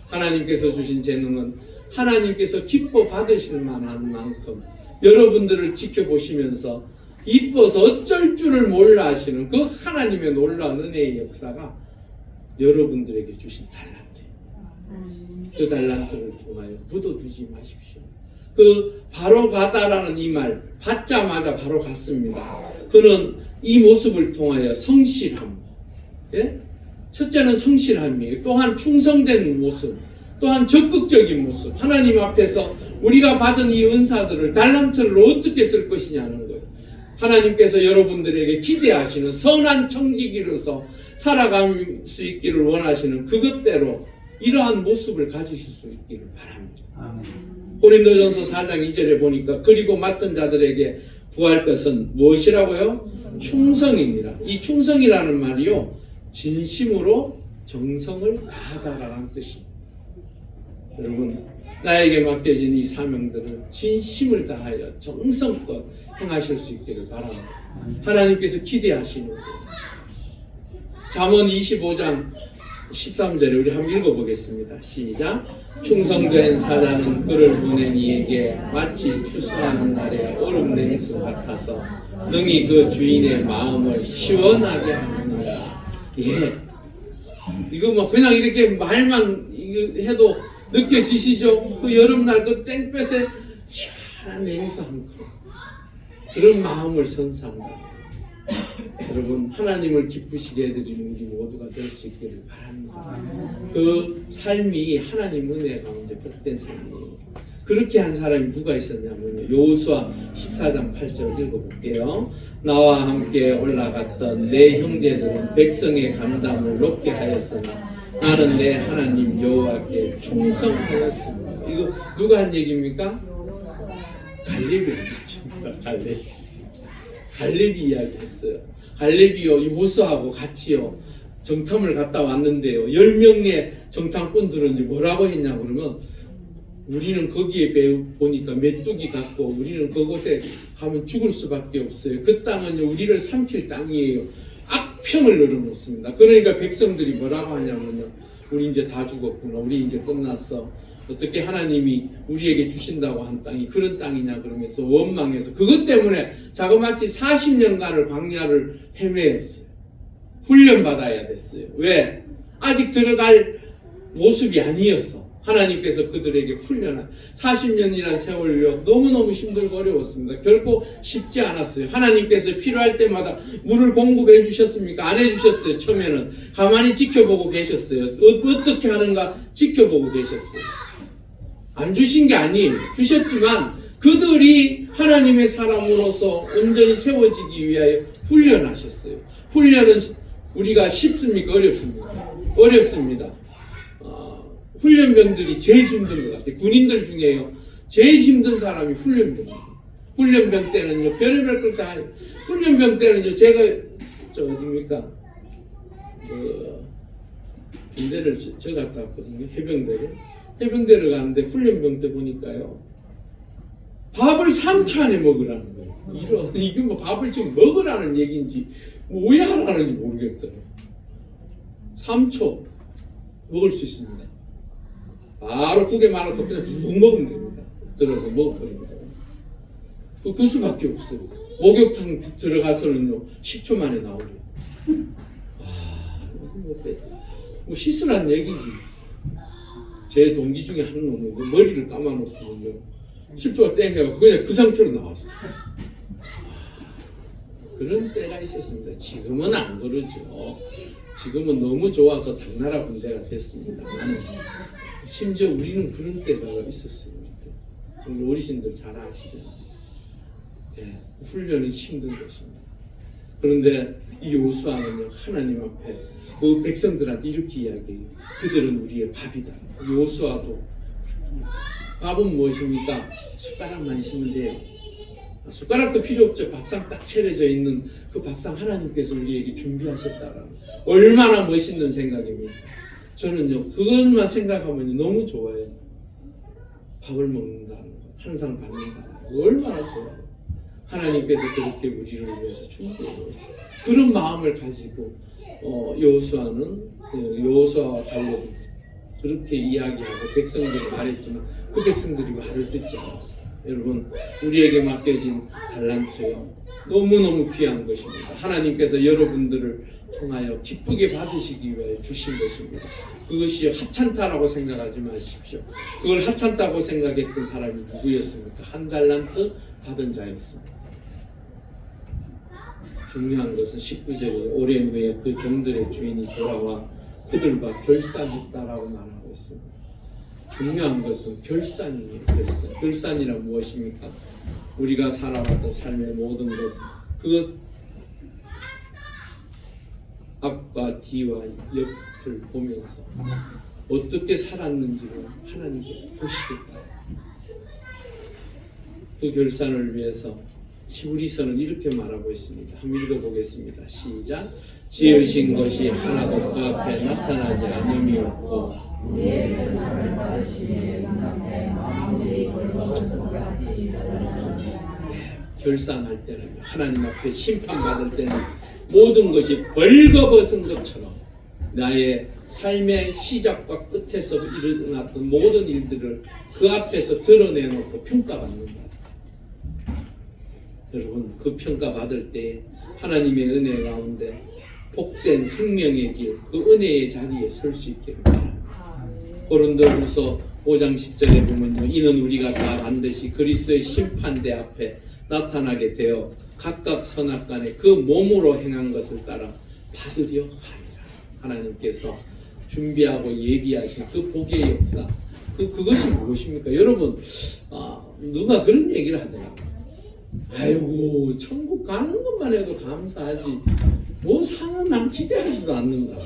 하나님께서 주신 재능은 하나님께서 기뻐 받으실 만한 만큼 여러분들을 지켜보시면서 이뻐서 어쩔 줄을 몰라 하시는 그 하나님의 놀라운 은혜의 역사가 여러분들에게 주신 달란트. 그 달란트를 통하여 묻어두지 마십시오. 그 바로 가다라는 이 말 받자마자 바로 갔습니다. 그는 이 모습을 통하여 성실함, 예? 첫째는 성실함이에요. 또한 충성된 모습, 또한 적극적인 모습. 하나님 앞에서 우리가 받은 이 은사들을 달란트를 어떻게 쓸 것이냐는 거예요. 하나님께서 여러분들에게 기대하시는 선한 청지기로서 살아갈 수 있기를 원하시는 그것대로 이러한 모습을 가지실 수 있기를 바랍니다. 고린도전서 4장 2절에 보니까 그리고 맡은 자들에게 구할 것은 무엇이라고요? 충성입니다. 이 충성이라는 말이요, 진심으로 정성을 다하다라는 뜻입니다. 여러분, 나에게 맡겨진 이 사명들을 진심을 다하여 정성껏 행하실 수 있기를 바랍니다. 하나님께서 기대하시는 거예요. 잠언 25장 13절에 우리 한번 읽어보겠습니다. 시작. 충성된 사자는 그를 보낸 이에게 마치 추수하는 날의 얼음 냉수 같아서 능히 그 주인의 마음을 시원하게 하느니라. 예, 이거 뭐 그냥 이렇게 말만 해도 느껴지시죠? 그 여름날 그 땡볕에 시원한 냉수 한 컵, 그런 마음을 선사한다. 여러분, 하나님을 기쁘시게 해드리는 우리 모두가 될 수 있기를 바랍니다. 그 삶이 하나님 은혜 가운데 복된 삶이에요. 그렇게 한 사람이 누가 있었냐면요, 여호수아 14장 8절 읽어볼게요. 나와 함께 올라갔던 내 형제들은 백성의 감담을 높게 하였으나 나는 내 하나님 여호와께 충성하였습니다. 이거 누가 한 얘기입니까? 갈렙이 한 얘기입니다. 갈렙이 이야기했어요. 갈렙이요, 여호수아하고 같이요 정탐을 갔다 왔는데요, 10명의 정탐꾼들은 뭐라고 했냐 그러면, 우리는 거기에 보니까 메뚜기 같고 우리는 그곳에 가면 죽을 수밖에 없어요. 그 땅은요 우리를 삼킬 땅이에요. 악평을 늘어놓습니다. 그러니까 백성들이 뭐라고 하냐면요, 우리 이제 다 죽었구나, 우리 이제 끝났어, 어떻게 하나님이 우리에게 주신다고 한 땅이 그런 땅이냐 그러면서 원망해서 그것 때문에 자그마치 40년간을 광야를 헤매었어요. 훈련받아야 됐어요. 왜? 아직 들어갈 모습이 아니어서 하나님께서 그들에게 훈련한 40년이라는 세월이요 너무너무 힘들고 어려웠습니다. 결코 쉽지 않았어요. 하나님께서 필요할 때마다 물을 공급해 주셨습니까? 안 해주셨어요. 처음에는 가만히 지켜보고 계셨어요. 어떻게 하는가 지켜보고 계셨어요. 안 주신 게 아니에요. 주셨지만 그들이 하나님의 사람으로서 온전히 세워지기 위하여 훈련하셨어요. 훈련은 우리가 쉽습니까? 어렵습니까? 어렵습니다. 훈련병들이 제일 힘든 것 같아요. 군인들 중에요 제일 힘든 사람이 훈련병입니다. 훈련병 때는요 별의별 걸 다 해요. 훈련병 때는요 제가 어디입니까? 군대를 저 갔다 왔거든요. 해병대를 가는데 훈련병 때 보니까요 밥을 3초 안에 먹으라는 거예요. 이게 뭐 밥을 지금 먹으라는 얘기인지 뭐 왜 하라는지 모르겠더라고요. 3초 먹을 수 있습니다. 바로 국에 말아서 그냥 쭉 먹으면 됩니다. 들어서 먹어버립니다. 그 수밖에 없어요. 목욕탕 들어가서는요 10초 만에 나오래요. 뭐 씻으란 얘기지. 제 동기 중에 한 놈은 머리를 감아놓고는요 10초가 땡겨서 그냥 그 상태로 나왔어요. 그런 때가 있었습니다. 지금은 안 그러죠. 지금은 너무 좋아서 당나라 군대가 됐습니다. 심지어 우리는 그런 때가 있었어요. 우리 어르신들 잘 아시잖아요. 네, 훈련이 힘든 것입니다. 그런데 이 여호수아는요 하나님 앞에 그 백성들한테 이렇게 이야기해요. 그들은 우리의 밥이다. 여호수아도 밥은 무엇입니까? 숟가락만 있으면 돼요. 숟가락도 필요 없죠. 밥상 딱 차려져 있는 그 밥상 하나님께서 우리에게 준비하셨다라는 얼마나 멋있는 생각입니까? 저는요 그것만 생각하면 너무 좋아요. 밥을 먹는다는 거, 항상 받는다는 거 얼마나 좋아요. 하나님께서 그렇게 우리를 위해서 준비해요. 그런 마음을 가지고 여호수아와 갈렙이 그렇게 이야기하고 백성들이 말했지만 그 백성들이 말을 듣지 않았어요. 여러분, 우리에게 맡겨진 달란트요 너무너무 귀한 것입니다. 하나님께서 여러분들을 통하여 기쁘게 받으시기 위해 주신 것입니다. 그것이 하찮다라고 생각하지 마십시오. 그걸 하찮다고 생각했던 사람이 누구였습니까? 한 달란트 받은 자였습니다. 중요한 것은 19절에 오랜 후에 그 종들의 주인이 돌아와 그들과 결산했다라고 말하고 있습니다. 중요한 것은 결산이에요. 결산이란 무엇입니까? 우리가 살아왔던 삶의 모든 것, 그 앞과 뒤와 옆을 보면서 어떻게 살았는지를 하나님께서 보시겠다. 그 결산을 위해서 히브리서는 이렇게 말하고 있습니다. 한번 읽어보겠습니다. 시작. 지으신 것이 하나도 그 앞에 나타나지 않음이 없고 우리의 결산을 받으시니 눈앞에 마음이 벌거벗은 같이 결산할 때는 하나님 앞에 심판받을 때는 모든 것이 벌거벗은 것처럼 나의 삶의 시작과 끝에서 일어났던 모든 일들을 그 앞에서 드러내놓고 평가받는다. 여러분, 그 평가받을 때 하나님의 은혜 가운데 복된 생명의 길, 그 은혜의 자리에 설 수 있기를 바랍니다. 고린도후서 5장 10절에 보면요, 이는 우리가 다 반드시 그리스도의 심판대 앞에 나타나게 되어 각각 선악간에 그 몸으로 행한 것을 따라 받으려 하리라. 하나님께서 준비하고 예비하신 그 복의 역사, 그것이 무엇입니까? 여러분, 누가 그런 얘기를 하더라고요. 아이고, 천국 가는 것만 해도 감사하지 뭐 상은 난 기대하지도 않는다.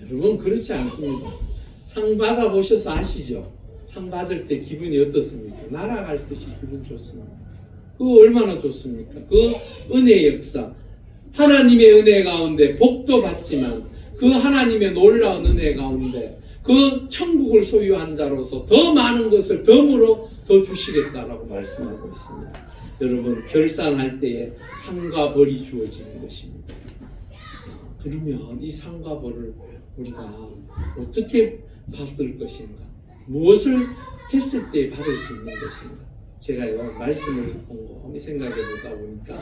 여러분, 그렇지 않습니다. 상 받아보셔서 아시죠? 상 받을 때 기분이 어떻습니까? 날아갈 듯이 기분 좋습니다. 그거 얼마나 좋습니까? 그 은혜의 역사, 하나님의 은혜 가운데 복도 받지만 그 하나님의 놀라운 은혜 가운데 그 천국을 소유한 자로서 더 많은 것을 덤으로 더 주시겠다라고 말씀하고 있습니다. 여러분, 결산할 때에 상과 벌이 주어지는 것입니다. 그러면 이 상과 벌을 우리가 어떻게 받을 것인가? 무엇을 했을 때 받을 수 있는 것인가? 제가요, 말씀을 곰곰이 생각해 보다 보니까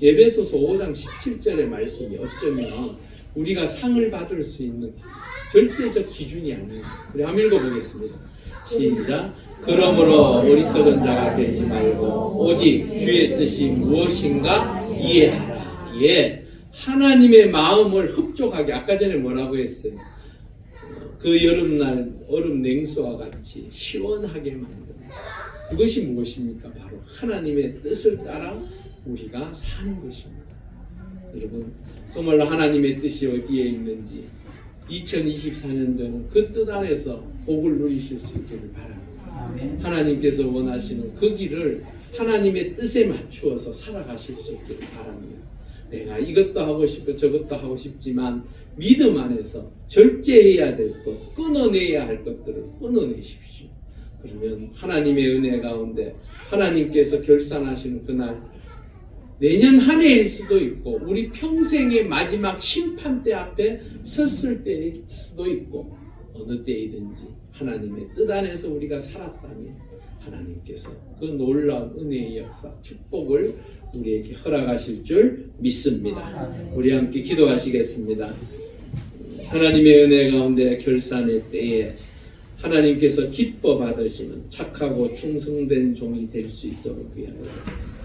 에베소서 5장 17절의 말씀이 어쩌면 우리가 상을 받을 수 있는 절대적 기준이 아닙니다. 우리 한번 읽어보겠습니다. 시작. 그러므로 어리석은 자가 되지 말고 오직 주의 뜻이 무엇인가 이해하라. 예, 하나님의 마음을 흡족하게, 아까 전에 뭐라고 했어요? 그 여름날 얼음 냉수와 같이 시원하게 만드는 그것이 무엇입니까? 바로 하나님의 뜻을 따라 우리가 사는 것입니다. 여러분, 정말로 하나님의 뜻이 어디에 있는지 2024년도는 그 뜻 안에서 복을 누리실 수 있기를 바랍니다. 하나님께서 원하시는 그 길을 하나님의 뜻에 맞추어서 살아가실 수 있기를 바랍니다. 내가 이것도 하고 싶고 저것도 하고 싶지만 믿음 안에서 절제해야 될 것, 끊어내야 할 것들을 끊어내십시오. 그러면 하나님의 은혜 가운데 하나님께서 결산하시는 그날, 내년 한 해일 수도 있고 우리 평생의 마지막 심판대 앞에 섰을 때일 수도 있고 어느 때이든지 하나님의 뜻 안에서 우리가 살았다면 하나님께서 그 놀라운 은혜의 역사, 축복을 우리에게 허락하실 줄 믿습니다. 우리 함께 기도하시겠습니다. 하나님의 은혜 가운데 결산의 때에 하나님께서 기뻐 받으시는 착하고 충성된 종이 될 수 있도록 위하여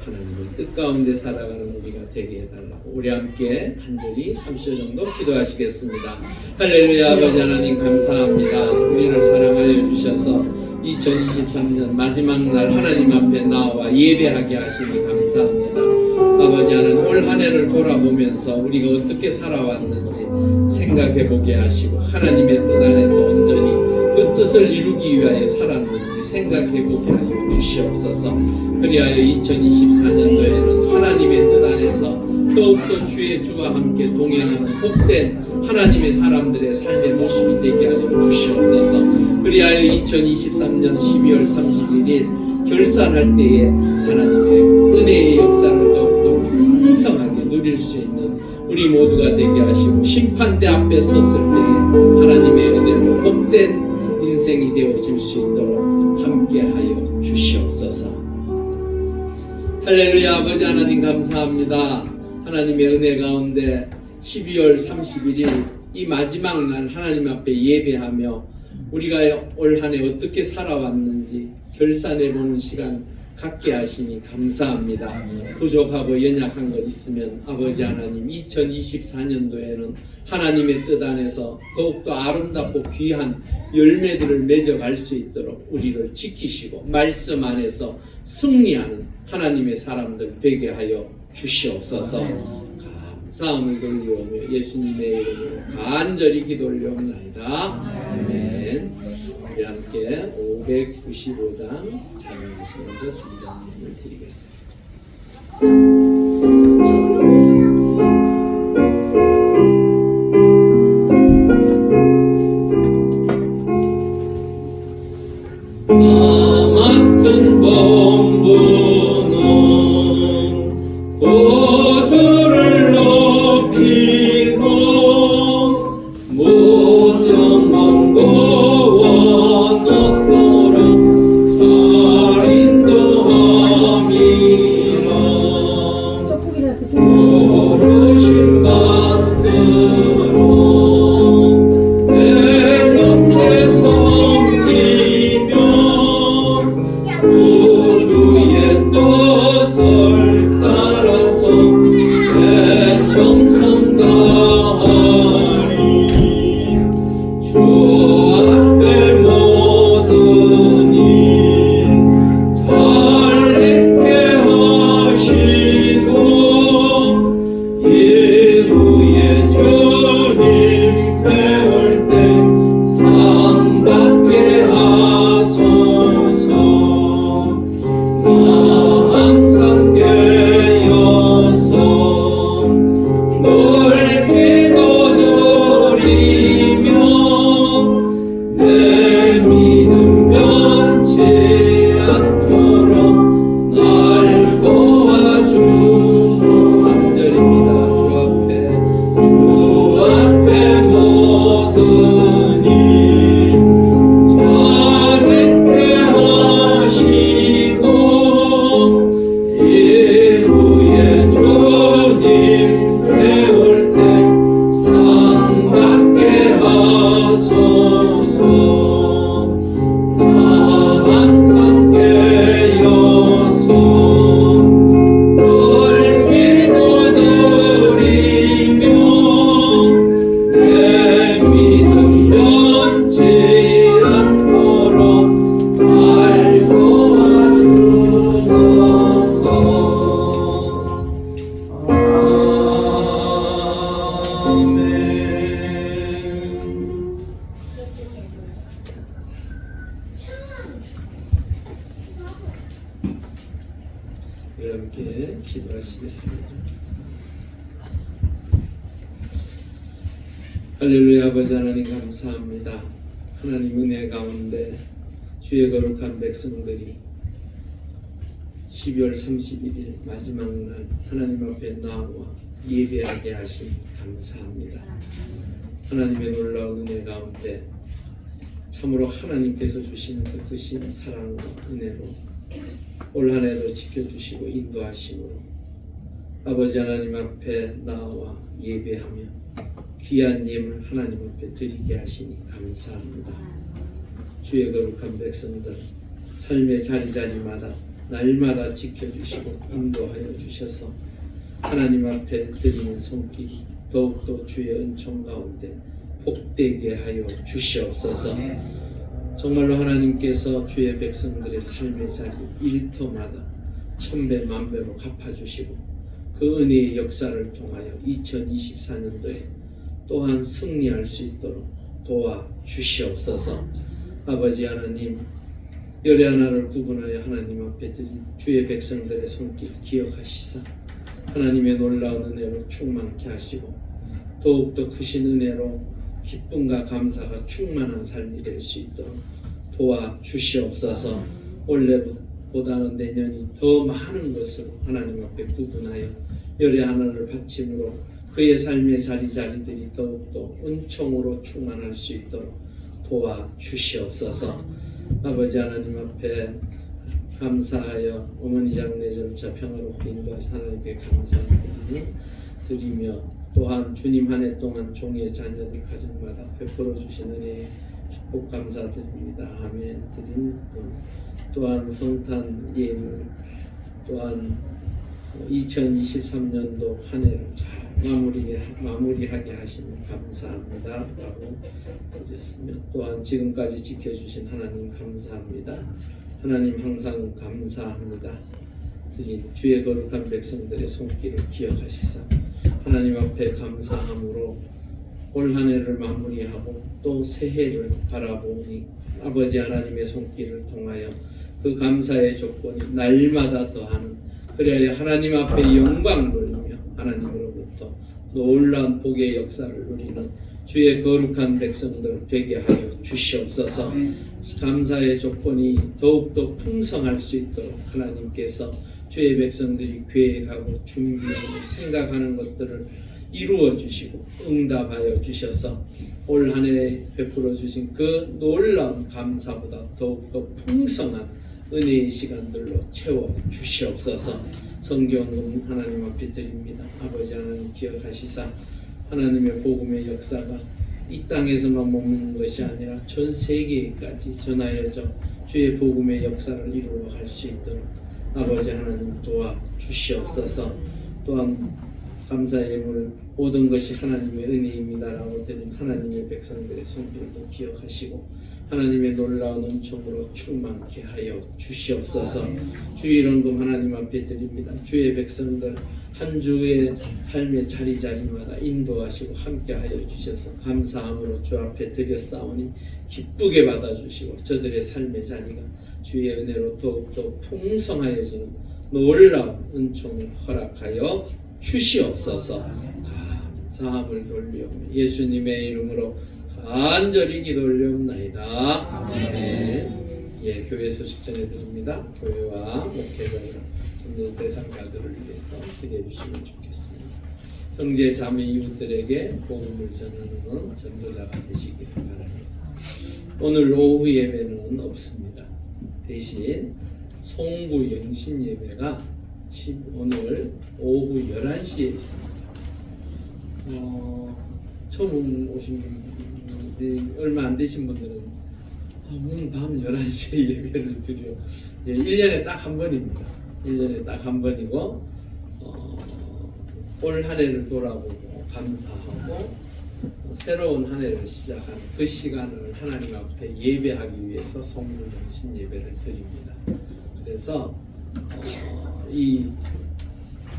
하나님의 뜻 가운데 살아가는 우리가 되게 해달라고 우리 함께 간절히 30초 정도 기도하시겠습니다. 할렐루야. 아버지 하나님 감사합니다. 우리를 사랑하여 주셔서 2023년 마지막 날 하나님 앞에 나와 예배하게 하시니 감사합니다. 아버지 하나님, 올 한 해를 돌아보면서 우리가 어떻게 살아왔는지 생각해보게 하시고 하나님의 뜻 안에서 온전히 그 뜻을 이루기 위하여 살았는지 생각해보게 하여 주시옵소서. 그리하여 2024년도에는 하나님의 뜻 안에서 더욱더 주의 주와 함께 동행하는 복된 하나님의 사람들의 삶의 모습이 되게 하여 주시옵소서. 그리하여 2023년 12월 31일 결산할 때에 하나님의 은혜의 역사를 더욱더 풍성하게 누릴 수 있는 우리 모두가 되게 하시고 심판대 앞에 섰을 때에 하나님의 은혜로 복된 인생이 되어질 수 있도록 함께하여 주시옵소서. 할렐루야. 아버지 하나님 감사합니다. 하나님의 은혜 가운데 12월 31일 이 마지막 날 하나님 앞에 예배하며 우리가 올 한 해 어떻게 살아왔는지 결산해보는 시간 갖게 하시니 감사합니다. 부족하고 연약한 것 있으면 아버지 하나님 2024년도에는 하나님의 뜻 안에서 더욱더 아름답고 귀한 열매들을 맺어갈 수 있도록 우리를 지키시고 말씀 안에서 승리하는 하나님의 사람들 되게 하여 주시옵소서. 감사함을 돌리오며 예수님의 이름으로 간절히 기도 올려옵나이다. 아멘. 우리 함께 595장 찬양하시면서 준비를 드리겠습니다. 맡은 본분은 구주를 높이고 모든 먼 곳 잘 인도함이라. 부르심 받들어 내 곁에 섬기며 구주의 뜻을 따라서 내 정성 다하리. 주 앞에 모든 일 잘 있게 하시고 이후에 주님 배울 때 상 받게 하소서. 나 항상 깨어서 늘 기도 드리며 내 믿음 변치 않도록 날 도와주소. 3절입니다. 주 앞에 모든 일 잘 있게 하시고 이후에 주님 배울 때 상 받게 하소서. 나 항상 깨어서 늘 기도 드리며 내 믿음 변치 않도록 날 도와주소서. 아멘. 이렇게 기도하시겠습니다. 할렐루야. 아버지 하나님 감사합니다. 하나님 은혜 가운데 주의 거룩한 백성들이 12월 31일 마지막 날 하나님 앞에 나와 예배하게 하신 감사합니다. 하나님의 놀라운 은혜 가운데 참으로 하나님께서 주시는 그 크신 사랑과 은혜로 올 한 해도 지켜주시고 인도하심으로 아버지 하나님 앞에 나와 예배하며 귀한 예물 하나님 앞에 드리게 하시니 감사합니다. 주의 거룩한 백성들 삶의 자리자리마다 날마다 지켜주시고 인도하여 주셔서 하나님 앞에 드리는 손길이 더욱더 주의 은총 가운데 복되게 하여 주시옵소서. 정말로 하나님께서 주의 백성들의 삶의 자리 일터마다 천배 만배로 갚아주시고 그 은혜의 역사를 통하여 2024년도에 또한 승리할 수 있도록 도와주시옵소서. 아버지 하나님, 열의 하나를 구분하여 하나님 앞에 드린 주의 백성들의 손길 기억하시사 하나님의 놀라운 은혜로 충만케 하시고 더욱더 크신 은혜로 기쁨과 감사가 충만한 삶이 될 수 있도록 도와주시옵소서. 올해보다는 내년이 더 많은 것으로 하나님 앞에 구분하여 열의 하나를 바침으로 그의 삶의 자리자리들이 더욱더 은총으로 충만할 수 있도록 도와주시옵소서. 아버지 하나님 앞에 감사하여 어머니 장례 절차 평화롭게 인도하신 하나님께 감사드리며 또한 주님 한 해 동안 종의 자녀들 가정마다 베풀어 주신 은혜에 축복 감사드립니다. 아멘. 드린 또한 성탄 예물 또한 2023년도 한 해를 잘 마무리하게 하시면 감사합니다 라고 해주셨으며 또한 지금까지 지켜주신 하나님 감사합니다. 하나님 항상 감사합니다. 드린 주의 거룩한 백성들의 손길을 기억하시사 하나님 앞에 감사함으로 올 한 해를 마무리하고 또 새해를 바라보니 아버지 하나님의 손길을 통하여 그 감사의 조건이 날마다 더하는 그래야 하나님 앞에 영광 돌리며 하나님으로부터 놀라운 복의 역사를 누리는 주의 거룩한 백성들 되게 하여 주시옵소서. 감사의 조건이 더욱더 풍성할 수 있도록 하나님께서 주의 백성들이 계획하고 준비하고 생각하는 것들을 이루어 주시고 응답하여 주셔서 올 한 해 베풀어 주신 그 놀라운 감사보다 더욱더 풍성한 은혜의 시간들로 채워 주시옵소서. 성경은 하나님 앞에 드립니다. 아버지 하나님 기억하시사 하나님의 복음의 역사가 이 땅에서만 머무는 것이 아니라 전 세계까지 전하여져 주의 복음의 역사를 이루어갈 수 있도록 아버지 하나님 도와 주시옵소서. 또한 감사의 예물 모든 것이 하나님의 은혜입니다라고 드린 하나님의 백성들의 손길도 기억하시고 하나님의 놀라운 은총으로 충만케 하여 주시옵소서. 주의 이런금 하나님 앞에 드립니다. 주의 백성들 한 주의 삶의 자리자리마다 인도하시고 함께하여 주셔서 감사함으로 주 앞에 드렸사오니 기쁘게 받아주시고 저들의 삶의 자리가 주의 은혜로 더욱더 풍성하여지는 놀라운 은총을 허락하여 주시옵소서. 감사함을 돌리오며 예수님의 이름으로 간절히 기도 올리옵나이다. 아멘. 예, 교회 소식 전해드립니다. 교회와 목회자들 전도 대상자들을 위해서 기대해 주시면 좋겠습니다. 형제 자매 이웃들에게 복음을 전하는 전도자가 되시기를 바랍니다. 오늘 오후 예배는 없습니다. 대신 송구 영신 예배가 오늘 오후 11시에 있습니다. 처음 오신 분들 얼마 안 되신 분들은 오늘 밤 11시에 예배를 드려 1년에 딱 한 번입니다. 1년에 딱 한 번이고 올 한 해를 돌아보고 감사하고 새로운 한 해를 시작하는 그 시간을 하나님 앞에 예배하기 위해서 송구영신 예배를 드립니다. 그래서 이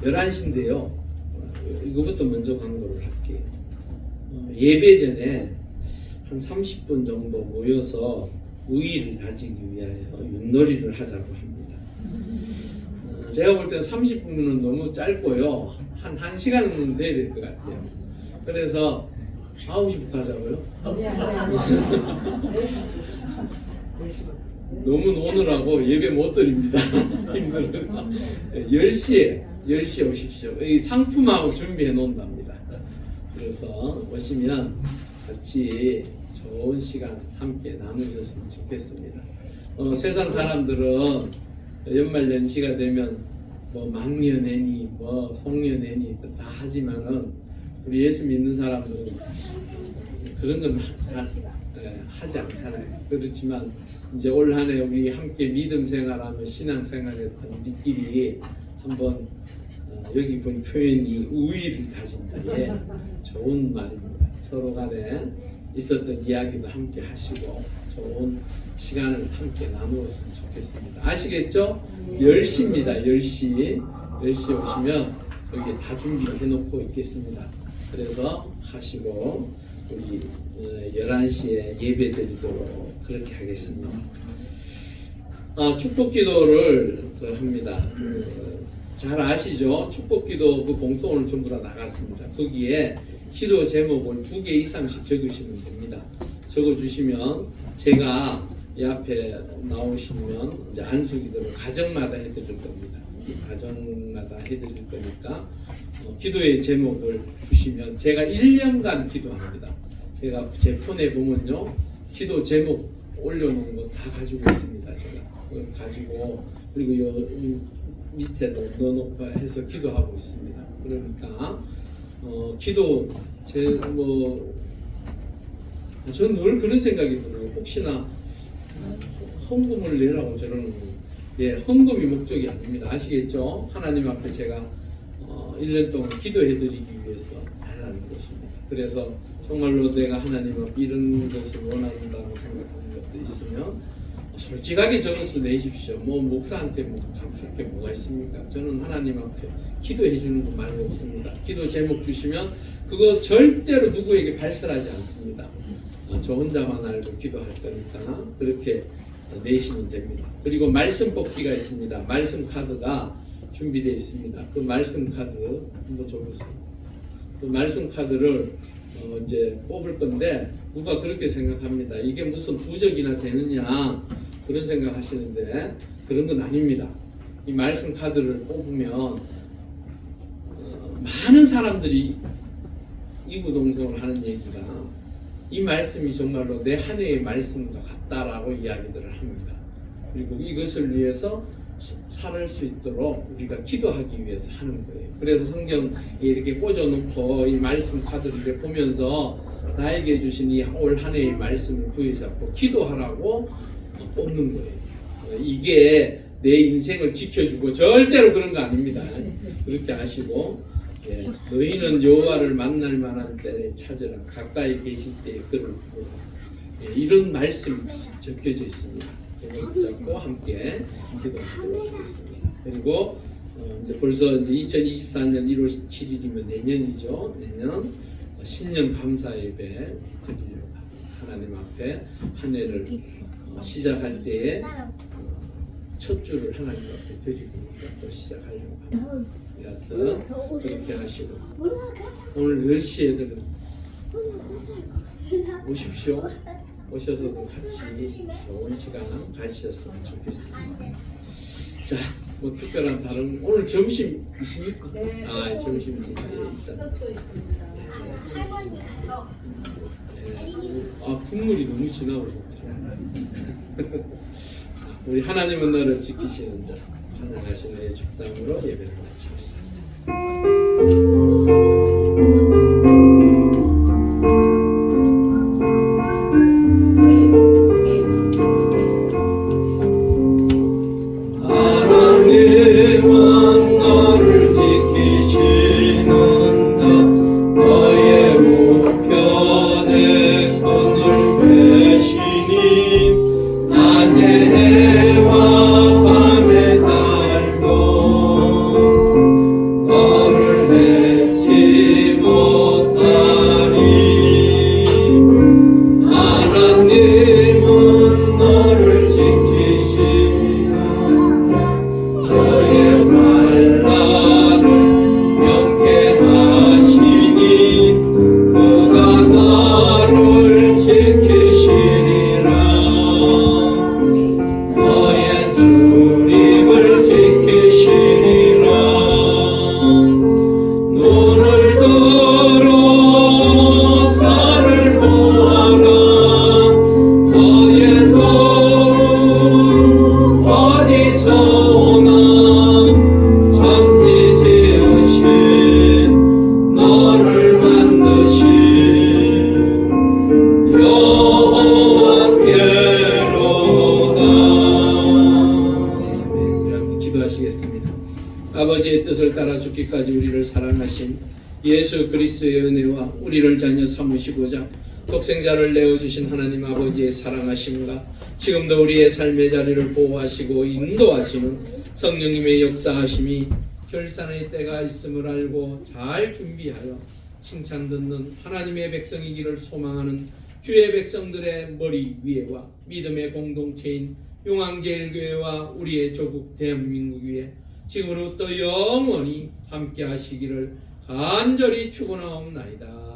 11시인데요. 이거부터 먼저 강조를 할게요. 예배 전에 한 30분 정도 모여서 우의를 다지기 위하여 윷놀이를 하자고 합니다. 제가 볼 때는 30분은 너무 짧고요. 한 1시간은 돼야 될 것 같아요. 그래서 9시부터 하자고요? 너무 노느라고 예배 못 드립니다. 힘들어서 10시에 오십시오. 이 상품하고 준비해 놓는답니다. 그래서 오시면 같이 좋은 시간 함께 나누셨으면 좋겠습니다. 세상 사람들은 연말 연시가 되면 뭐 막년회니 뭐 송년회니 다 하지만은 우리 예수 믿는 사람들은 그런 건 하지 않잖아요. 그렇지만 이제 올 한 해 우리 함께 믿음 생활하며 신앙 생활했던 우리끼리 한번 여기 본 표현이 우위를 다진다. 예, 좋은 말입니다. 서로 간에 있었던 이야기도 함께 하시고 좋은 시간을 함께 나누었으면 좋겠습니다. 아시겠죠? 10시입니다. 10시 오시면 여기 다 준비해 놓고 있겠습니다. 그래서 하시고 우리 11시에 예배 드리도록 그렇게 하겠습니다. 축복기도를 합니다. 잘 아시죠? 축복기도 그 봉투를 전부 다 나갔습니다. 거기에 기도 제목을 2개 이상씩 적으시면 됩니다. 적어주시면 제가 이 앞에 나오시면 이제 안수기도를 가정마다 해드릴 겁니다. 가정마다 해드릴 거니까 기도의 제목을 주시면 제가 1년간 기도합니다. 제가 제 폰에 보면요 기도 제목 올려놓은 거 다 가지고 있습니다. 제가 그걸 가지고 그리고 이 밑에도 넣어놓고 해서 기도하고 있습니다. 그러니까 기도 저는 늘 그런 생각이 들어요. 혹시나 헌금을 내라고 저는 헌금이 목적이 아닙니다. 아시겠죠? 하나님 앞에 제가 1년 동안 기도해드리기 위해서 달라는 것입니다. 그래서 정말로 내가 하나님 앞에 이런 것을 원한다고 생각하는 것도 있으면 솔직하게 저것을 내십시오. 목사한테 감출 게 뭐가 있습니까? 저는 하나님 앞에 기도해 주는 것 말고 없습니다. 기도 제목 주시면 그거 절대로 누구에게 발설하지 않습니다. 저 혼자만 알고 기도할 거니까 그렇게 내시면 됩니다. 그리고 말씀 뽑기가 있습니다. 말씀 카드가 준비되어 있습니다. 그 말씀 카드 한번 줘보세요. 그 말씀 카드를 이제 뽑을 건데 누가 그렇게 생각합니다. 이게 무슨 부적이나 되느냐 그런 생각 하시는데 그런 건 아닙니다. 이 말씀 카드를 뽑으면 많은 사람들이 이구동성을 하는 얘기가 이 말씀이 정말로 내 한 해의 말씀과 같다라고 이야기들을 합니다. 그리고 이것을 위해서 살을 수 있도록 우리가 기도하기 위해서 하는 거예요. 그래서 성경에 이렇게 꽂아놓고 이 말씀 카드를 이렇게 보면서 나에게 주신 이 올 한 해의 말씀을 부여잡고 기도하라고 뽑는 거예요. 이게 내 인생을 지켜주고 절대로 그런 거 아닙니다. 그렇게 아시고 너희는 여호와를 만날 만한 때에 찾으라 가까이 계실 때에 그를 부르라 이런 말씀이 적혀져 있습니다. 붙잡고 함께 기도하도록 하겠습니다. 그리고 이제 벌써 이제 2024년 1월 7일이면 내년이죠. 내년 신년 감사 예배 드리려고 하나님 앞에 한 해를 시작할 때에 첫 주를 하나님 앞에 드리고 또 시작하려고 합니다. 여하튼 그렇게 하시고 오늘 10시에 오십시오. 오셔서도 같이 좋은 시간 가지셨으면 좋겠습니다. 자, 특별한 다른 오늘 점심 있습니까? 네. 점심 일단. 국물이 너무 진하고 좋다. 우리 하나님은 너를 지키시는 자 찬양하시는 의 축담으로 예배를 마치겠습니다. 아버지의 뜻을 따라 죽기까지 우리를 사랑하신 예수 그리스도의 은혜와 우리를 자녀 삼으시고자 독생자를 내어주신 하나님 아버지의 사랑하심과 지금도 우리의 삶의 자리를 보호하시고 인도하시는 성령님의 역사하심이 결산의 때가 있음을 알고 잘 준비하여 칭찬 듣는 하나님의 백성이기를 소망하는 주의 백성들의 머리 위에와 믿음의 공동체인 용왕제일교회와 우리의 조국 대한민국 위에 지금으로부터 영원히 함께 하시기를 간절히 축원하옵나이다.